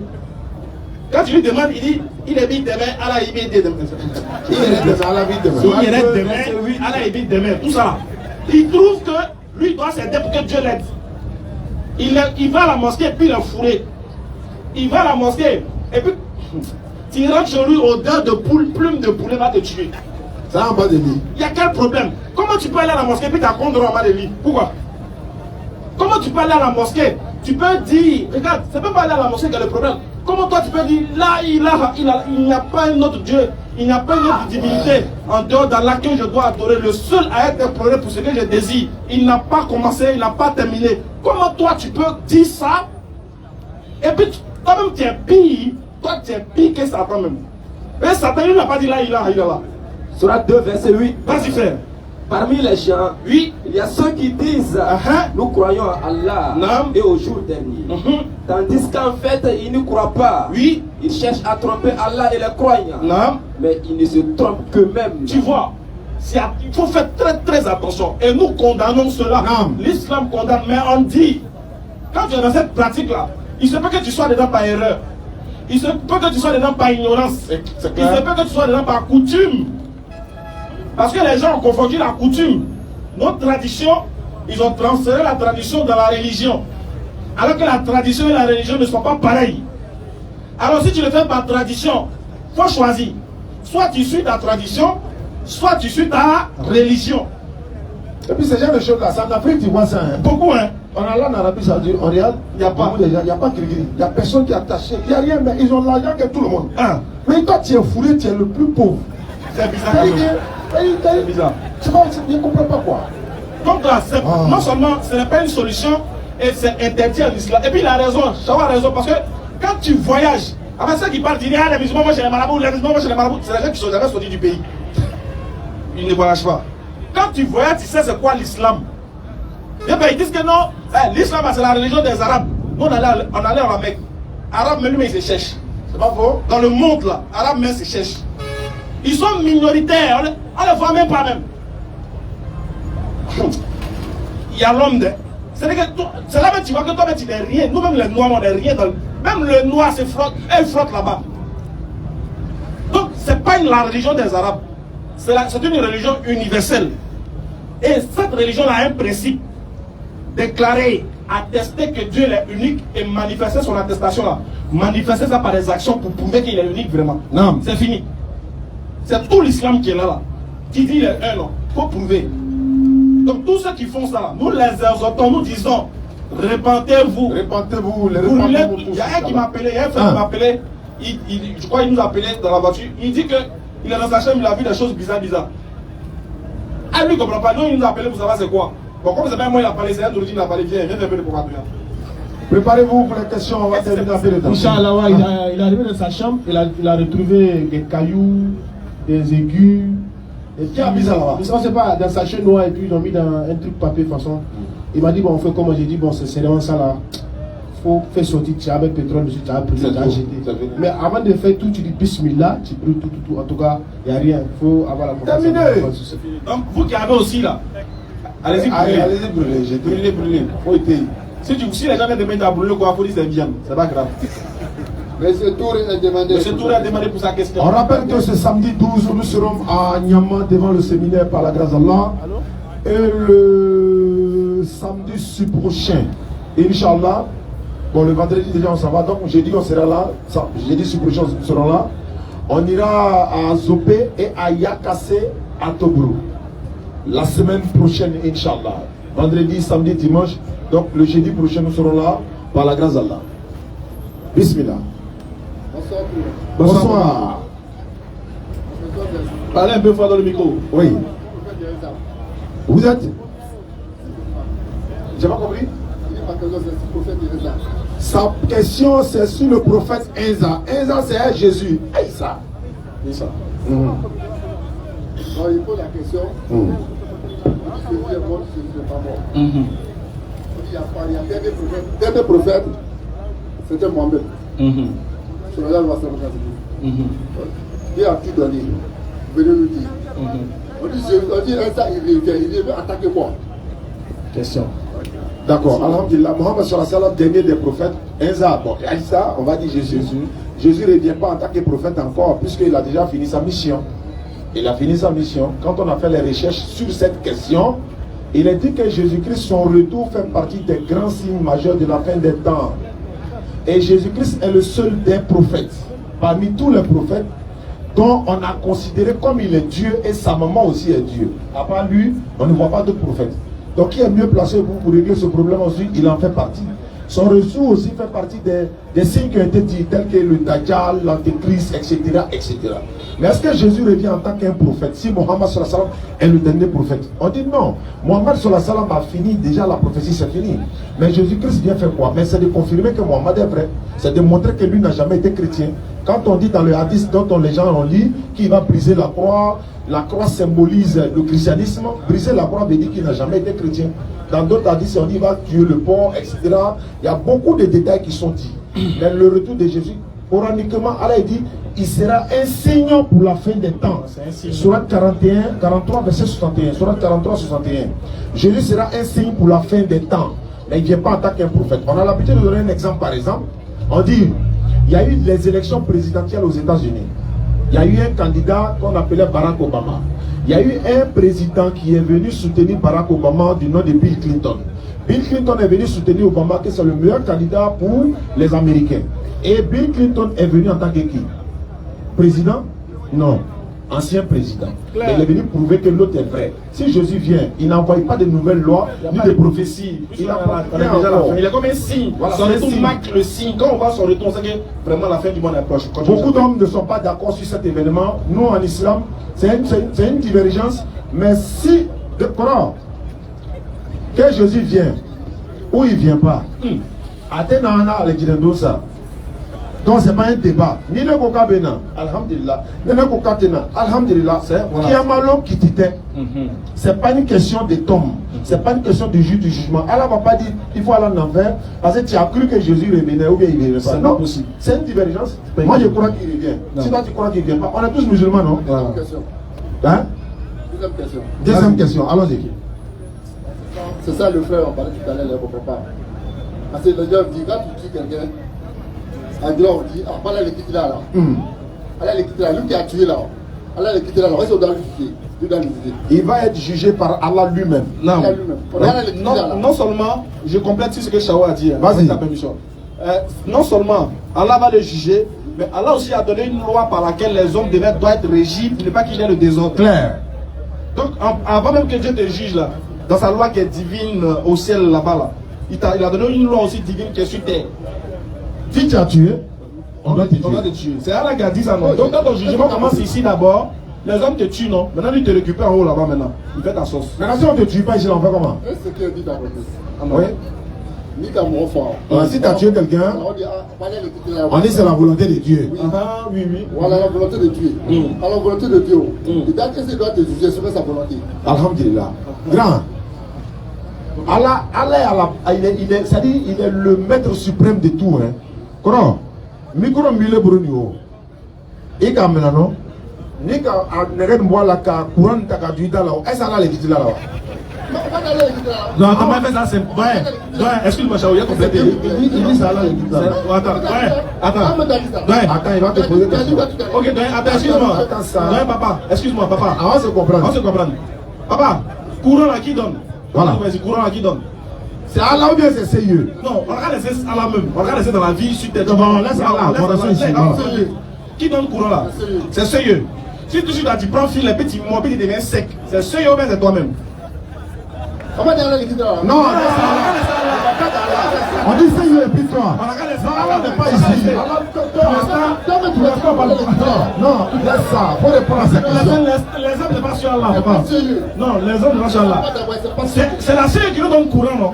Quand tu lui demandes, il dit, il est bien demain, Allah il est demain. Il est demain, Allah il est demain, tout ça. Il trouve que lui doit s'aider pour que Dieu l'aide. Il va à la mosquée et puis il est fourré. Il va à la mosquée et puis tu rentres chez lui, odeur de plume de poulet va te tuer. Ça en bas de lit. Il y a quel problème? Comment tu peux aller à la mosquée et puis t'as compte en bas de lit? Pourquoi? Comment tu peux aller à la mosquée? Tu peux dire, regarde, c'est même pas aller à la mosquée qui a le problème. Comment toi tu peux dire, là il n'y a pas un autre Dieu, il n'y a pas une autre divinité en dehors d'Allah que je dois adorer, le seul à être imploré pour ce que je désire. Il n'a pas commencé, il n'a pas terminé. Comment toi tu peux dire ça? Et puis toi-même tu es pire, toi tu es pire que Satan même. Et Satan il n'a pas dit là, il a là. Surat 2, verset 8. Vas-y frère. Parmi les gens, oui, il y a ceux qui disent nous croyons à Allah et au jour dernier. Tandis qu'en fait, ils ne croient pas. Oui, ils cherchent à tromper Allah et les croyants. Mais ils ne se trompent qu'eux-mêmes. Tu vois, il faut faire très très attention. Et nous condamnons cela. L'islam condamne, mais on dit, quand tu es dans cette pratique-là, il se peut que tu sois dedans par erreur. Il se peut que tu sois dedans par ignorance. Il se peut que tu sois dedans par coutume. Parce que les gens ont confondu la coutume. Notre tradition, ils ont transféré la tradition dans la religion. Alors que la tradition et la religion ne sont pas pareilles. Alors si tu le fais par tradition, il faut choisir. Soit tu suis ta tradition, soit tu suis ta religion. Et puis, ce genre de choses-là, c'est en Afrique, tu vois ça. Hein. Beaucoup, hein. On a là en Arabie Saoudite, on regarde, il n'y a pas de gens, il n'y a pas de crédit, il n'y a personne qui est attaché, il n'y a rien, mais ils ont l'argent que tout le monde. Ah. Mais toi, tu es fourré, tu es le plus pauvre. C'est bizarre. C'est bizarre. Je ne comprends pas quoi. Donc là, non seulement ce n'est pas une solution, et c'est interdit en islam. Et puis il a raison, Chawa a raison, parce que quand tu voyages, après ceux qui parlent, ils disent ah, les musulmans vont chez les marabouts, les musulmans vont chez les marabouts, c'est les gens qui sont jamais sortis du pays. Ils ne voyagent pas. Quand tu voyages, tu sais c'est quoi l'islam. Et bien ils disent que non, l'islam c'est la religion des arabes. Nous on allait en Mecque. Arabes, mais lui, ils se cherchent. C'est pas faux. Dans le monde là, arabes, mais ils se cherchent. Ils sont minoritaires, on ne les voit même pas même. Il y a l'homme de. C'est là que tu vois que toi tu n'es rien. Nous-mêmes les noirs, on n'est rien. Même le noir se frotte, elle flotte là-bas. Donc, ce n'est pas la religion des Arabes. C'est une religion universelle. Et cette religion a un principe. Déclarer, attester que Dieu est unique et manifester son attestation là. Manifester ça par des actions pour prouver qu'il est unique vraiment. Non. C'est fini. C'est tout l'islam qui est là. Qui dit il est un, non. Il faut prouver. Donc tous ceux qui font ça, nous les exhortons, nous disons, répentez-vous. Répentez-vous, il y a un qui m'a appelé, il y a un frère qui m'a appelé, je crois qu'il nous a appelé dans la voiture, il dit qu'il est dans sa chambre, il a vu des choses bizarres. Ah, lui ne comprend pas, nous il nous a appelé pour savoir c'est quoi. Bon, comme c'est pas moi, il a parlé, c'est un d'origine, il a parlé, viens un peu de combattre. Préparez-vous pour les questions, on va terminer un peu de temps. Inch'Allah, il est arrivé dans sa chambre, il a retrouvé des cailloux, des aigus. Et puis, bizarre, on sait pas, dans sa chaîne noire, et puis ils ont mis dans un truc papier de façon. Il m'a dit, bon, on fait comment? J'ai dit, bon, c'est vraiment ça là. Faut faire sortir, tu as avec pétrole dessus, tu as pris, tu as jeté. Mais avant de faire tout, tu dis bismillah, tu brûles tout. En tout cas, il n'y a rien. Il faut avoir la confiance. Terminé. Donc, vous qui avez aussi là, allez-y brûler. Allez-y brûler, j'ai brûlé. Faut être. Si les gens viennent demander à brûler quoi, il faut dire c'est bien. C'est pas grave. Monsieur Touré a demandé pour sa question. On rappelle que ce samedi 12, nous serons à Niamey devant le séminaire par la grâce d'Allah. Et le samedi prochain, Inch'Allah, bon le vendredi déjà on s'en va, donc jeudi on sera là, jeudi prochain on sera là. On ira à Zopé et à Yakase à Tobrou. La semaine prochaine, Inch'Allah. Vendredi, samedi, dimanche. Donc le jeudi prochain nous serons là par la grâce d'Allah. Bismillah. Bonsoir. Parlez un peu fort dans le micro. Oui. Vous êtes? J'ai pas compris. Sa question c'est sur le prophète Inza. Inza c'est Jésus. Aïssa. Aïssa. Non, il pose la question. Jésus est mort, Jésus n'est pas mort. Il y a dernier prophète, c'était Mohamed. Sur la loi il a tout donné. Venez nous dire. On dit Inza, il veut attaquer quoi? Question. D'accord. Alhamdulillah, Mohamed sallallahu dernier des prophètes. Inza, bon, Aïssa, on va dire Jésus. Jésus ne revient pas en tant que prophète encore, puisqu'il a déjà fini sa mission. Il a fini sa mission. Quand on a fait les recherches sur cette question, il est dit que Jésus-Christ, son retour fait partie des grands signes majeurs de la fin des temps. Et Jésus-Christ est le seul des prophètes, parmi tous les prophètes, dont on a considéré comme il est Dieu et sa maman aussi est Dieu. À part lui, on ne voit pas d'autres prophètes. Donc qui est mieux placé pour régler ce problème aussi, il en fait partie. Son retour aussi fait partie des signes qui ont été dits, tels que le Dajjal, l'Antéchrist, etc., etc. Mais est-ce que Jésus revient en tant qu'un prophète? Si Mohammed sallallahu alayhi wa sallam est le dernier prophète, on dit non. Mohammed sallallahu alayhi wa sallam a fini, déjà la prophétie c'est fini. Mais Jésus-Christ vient faire quoi? Mais c'est de confirmer que Mohammed est vrai. C'est de montrer que lui n'a jamais été chrétien. Quand on dit dans le hadith dont les gens ont lu qu'il va briser la croix symbolise le christianisme. Briser la croix veut dire qu'il n'a jamais été chrétien. Dans d'autres hadiths, on dit qu'il va tuer le porc, etc. Il y a beaucoup de détails qui sont dits. Mais le retour de Jésus, coraniquement, Allah dit il sera un signe pour la fin des temps. Sourate 43, verset 61. Sourate 43, 61. Jésus sera un signe pour la fin des temps. Mais il ne vient pas en tant qu'un prophète. On a l'habitude de donner un exemple, par exemple. On dit il y a eu les élections présidentielles aux États-Unis. Il y a eu un candidat qu'on appelait Barack Obama. Il y a eu un président qui est venu soutenir Barack Obama du nom de Bill Clinton. Bill Clinton est venu soutenir Obama que c'est le meilleur candidat pour les Américains. Et Bill Clinton est venu en tant que qui? Président? Non. Ancien président. Mais il est venu prouver que l'autre est vrai. Si Jésus vient, il n'envoie pas de nouvelles lois, ni de prophéties. Il est comme un signe. Voilà, son retour marque le signe. Quand on voit son retour, on sait que vraiment la fin du monde approche. Beaucoup d'hommes ne sont pas d'accord sur cet événement. Nous, en islam, c'est une divergence. Mais si, de Coran, que Jésus vient, ou il ne vient pas, Athéna, les Girendosa. Donc ce n'est pas un débat. Ni le Koka Bena, Alhamdulillah, ni le Koka Tena, Alhamdulillah, qui a malheur qui t'était. Ce n'est pas une question de tombe, ce n'est pas une question de juge du jugement. Allah ne va pas dire il faut aller en enfer parce que tu as cru que Jésus revenait ou bien il ne revenait pas. Non, c'est une divergence. Moi je crois qu'il revient. Si toi tu crois qu'il ne vient pas, on est tous musulmans, non? Deuxième question. Hein? Deuxième question. Deuxième question, allons-y. C'est ça le frère, on parlait tout à l'heure, vos papa. Parce que le gars dit, quand tu tues quelqu'un, en gros, on dit, ah, pas là, l'équipe là. Allah l'équipe là, lui qui a tué là. Allah l'équipe là, on doit le juger. Il va être jugé par Allah lui-même. Non. Non seulement, je complète ce que Shawa a dit. Vas-y. Ta permission. Non seulement Allah va le juger, mais Allah aussi a donné une loi par laquelle les hommes doivent être régis pour ne pas qu'il y ait le désordre. Clair. Donc, avant même que Dieu te juge là, dans sa loi qui est divine au ciel là-bas, là, il a donné une loi aussi divine qui est sur terre. Si tu as tué, on doit te tuer. C'est Allah qui a dit ça, non? Donc, quand ton jugement commence ici d'abord, les hommes te tuent, non? Maintenant, ils te récupèrent en haut là-bas maintenant. Il fait ta sauce. Maintenant, si on ne te tue pas ici, on fait comment? Est-ce que dit dans le Oui. Ni dans mon fort. Si tu as tué quelqu'un, on dit c'est la volonté de Dieu. Oui. Voilà la volonté de Dieu. Alors, la volonté de Dieu. Et tant que c'est doit te juger sur sa volonté. Alhamdulillah. Grand. Allah, il est le maître suprême de tout. Hein. Comment? Micro mille brunio. Et quand maintenant, ni quand on ne voit la courant de ta duida là, est-ce que Allah est là? Non, attends, mais ça c'est. Ouais, excuse-moi, Chao, il a complété. Il dit ça là, il Attends, il va te poser des questions. Ok, attends, excuse-moi, papa. On se comprend. Papa, courant à qui donne? Voilà. Courant à qui donne? C'est Allah ou bien c'est sérieux? Non, on va laisser Allah même. On va laisser dans la vie sur tes on laisse Allah. Qui donne courant là? C'est sérieux. Si tu as dit prends fil et puis tu mords, il devient sec. C'est sérieux ou bien c'est toi-même? On va dire Allah l'équipe là. Non, on dit sérieux et puis toi. Allah n'est pas ici. Non, laisse ça. Faut répondre à cette question. Les hommes ne pas sur Allah. Non, les hommes ne pas sur Allah. C'est la seule qui nous donne courant, non?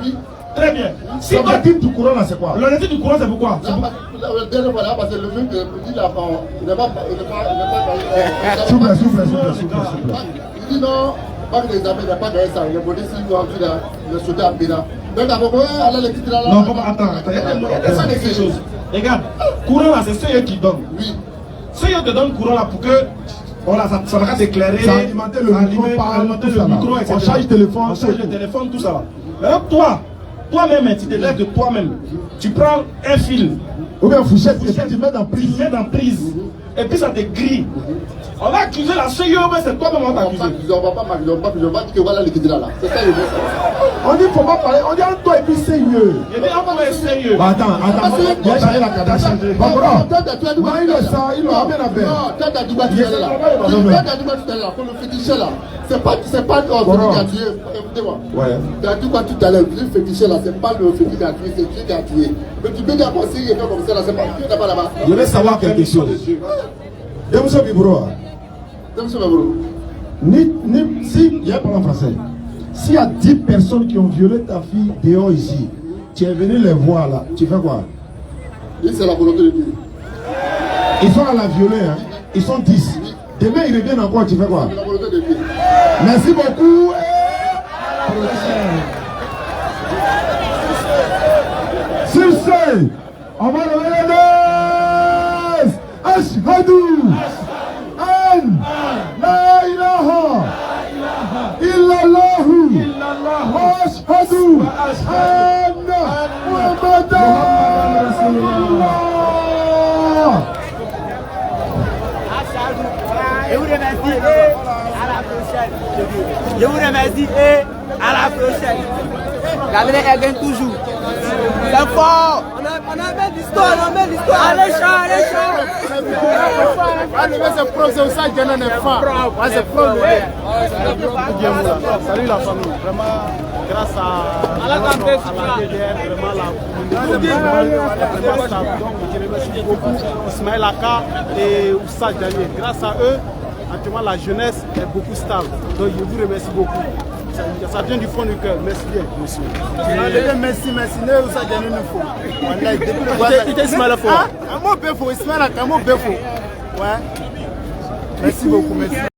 Très bien. Si l'objectif du courant là, c'est quoi? L'objectif du courant, c'est pourquoi? Le dernier fois là, parce que le même dit là, il n'est pas. S'il vous plaît. Il dit non. Pas que les amis n'ont pas gagné ça. Les policiers ils ont vu le soldat à Bina. Donc, Allah l'équipe là. Non, attends. Il y a ça des choses. Regarde, courant là, c'est ceux qui donnent. Oui. Ceux qui te donnent courant là pour que. Voilà, ça va t'éclairer. Ça alimenter le micro, etc. On charge le téléphone, tout ça là. Maintenant, toi-même, tu te lèves de toi-même. Tu prends un fil. Ou bien fourchette, tu mets dans prise. Et puis ça te grille. On va accuser la sérieux, mais c'est toi-même on va t'accuser. On va pas dire que voilà l'équipe là. C'est ça le mot. On dit faut pas parler, on dit entre toi et puis sérieux. Il dit on va être sérieux. Attends, il a changé la cadence. Il est ça, il aura bien à faire. Non, toi t'as dit quoi tout à l'heure là. Toi t'as dit quoi tout à l'heure, pour le fétiche là. C'est pas celui qui a tué. Écoutez-moi. Tu as dit quoi tout à l'heure, le fétiche là, c'est pas le fétiche qui a tué, c'est Dieu qui a tué. Mais tu peux dire qu'on s'est fait comme ça là, c'est pas Dieu qui n'est pas là-bas. Je vais savoir quelque chose. Monsieur Bibro. Si, il y a pas en français. S'il y a 10 personnes qui ont violé ta fille dehors ici, tu es venu les voir là, tu fais quoi? C'est la volonté de Dieu. Ils sont à la violer, hein? Ils sont 10. Demain ils reviennent encore, tu fais quoi? C'est la volonté de Dieu. Merci beaucoup. Sur ce, on va lever les deux. Ashhadu an la ilaha illallah wa ashhadu anna Muhammadan Rasulullah. Je vous remercie et à la prochaine. Je vous remercie et à la prochaine. Galerie, elle gagne toujours. C'est fort. On a mis l'histoire, Allez, chat. C'est aussi gagner un enfant. C'est pro. Salut la famille. Vraiment, grâce à la DDR, vraiment la communauté. Donc, je remercie beaucoup Ismaël Aka et Oussa Djani. Grâce à eux, actuellement la jeunesse est beaucoup stable. Donc, je vous remercie beaucoup. Ça vient du fond du cœur. Merci bien, monsieur. Merci. Ne vous a gagné une fois. Il était Ismaël Aka. Un mot béfo, Ismaël Aka, un mot béfo. Ouais. Merci beaucoup, merci.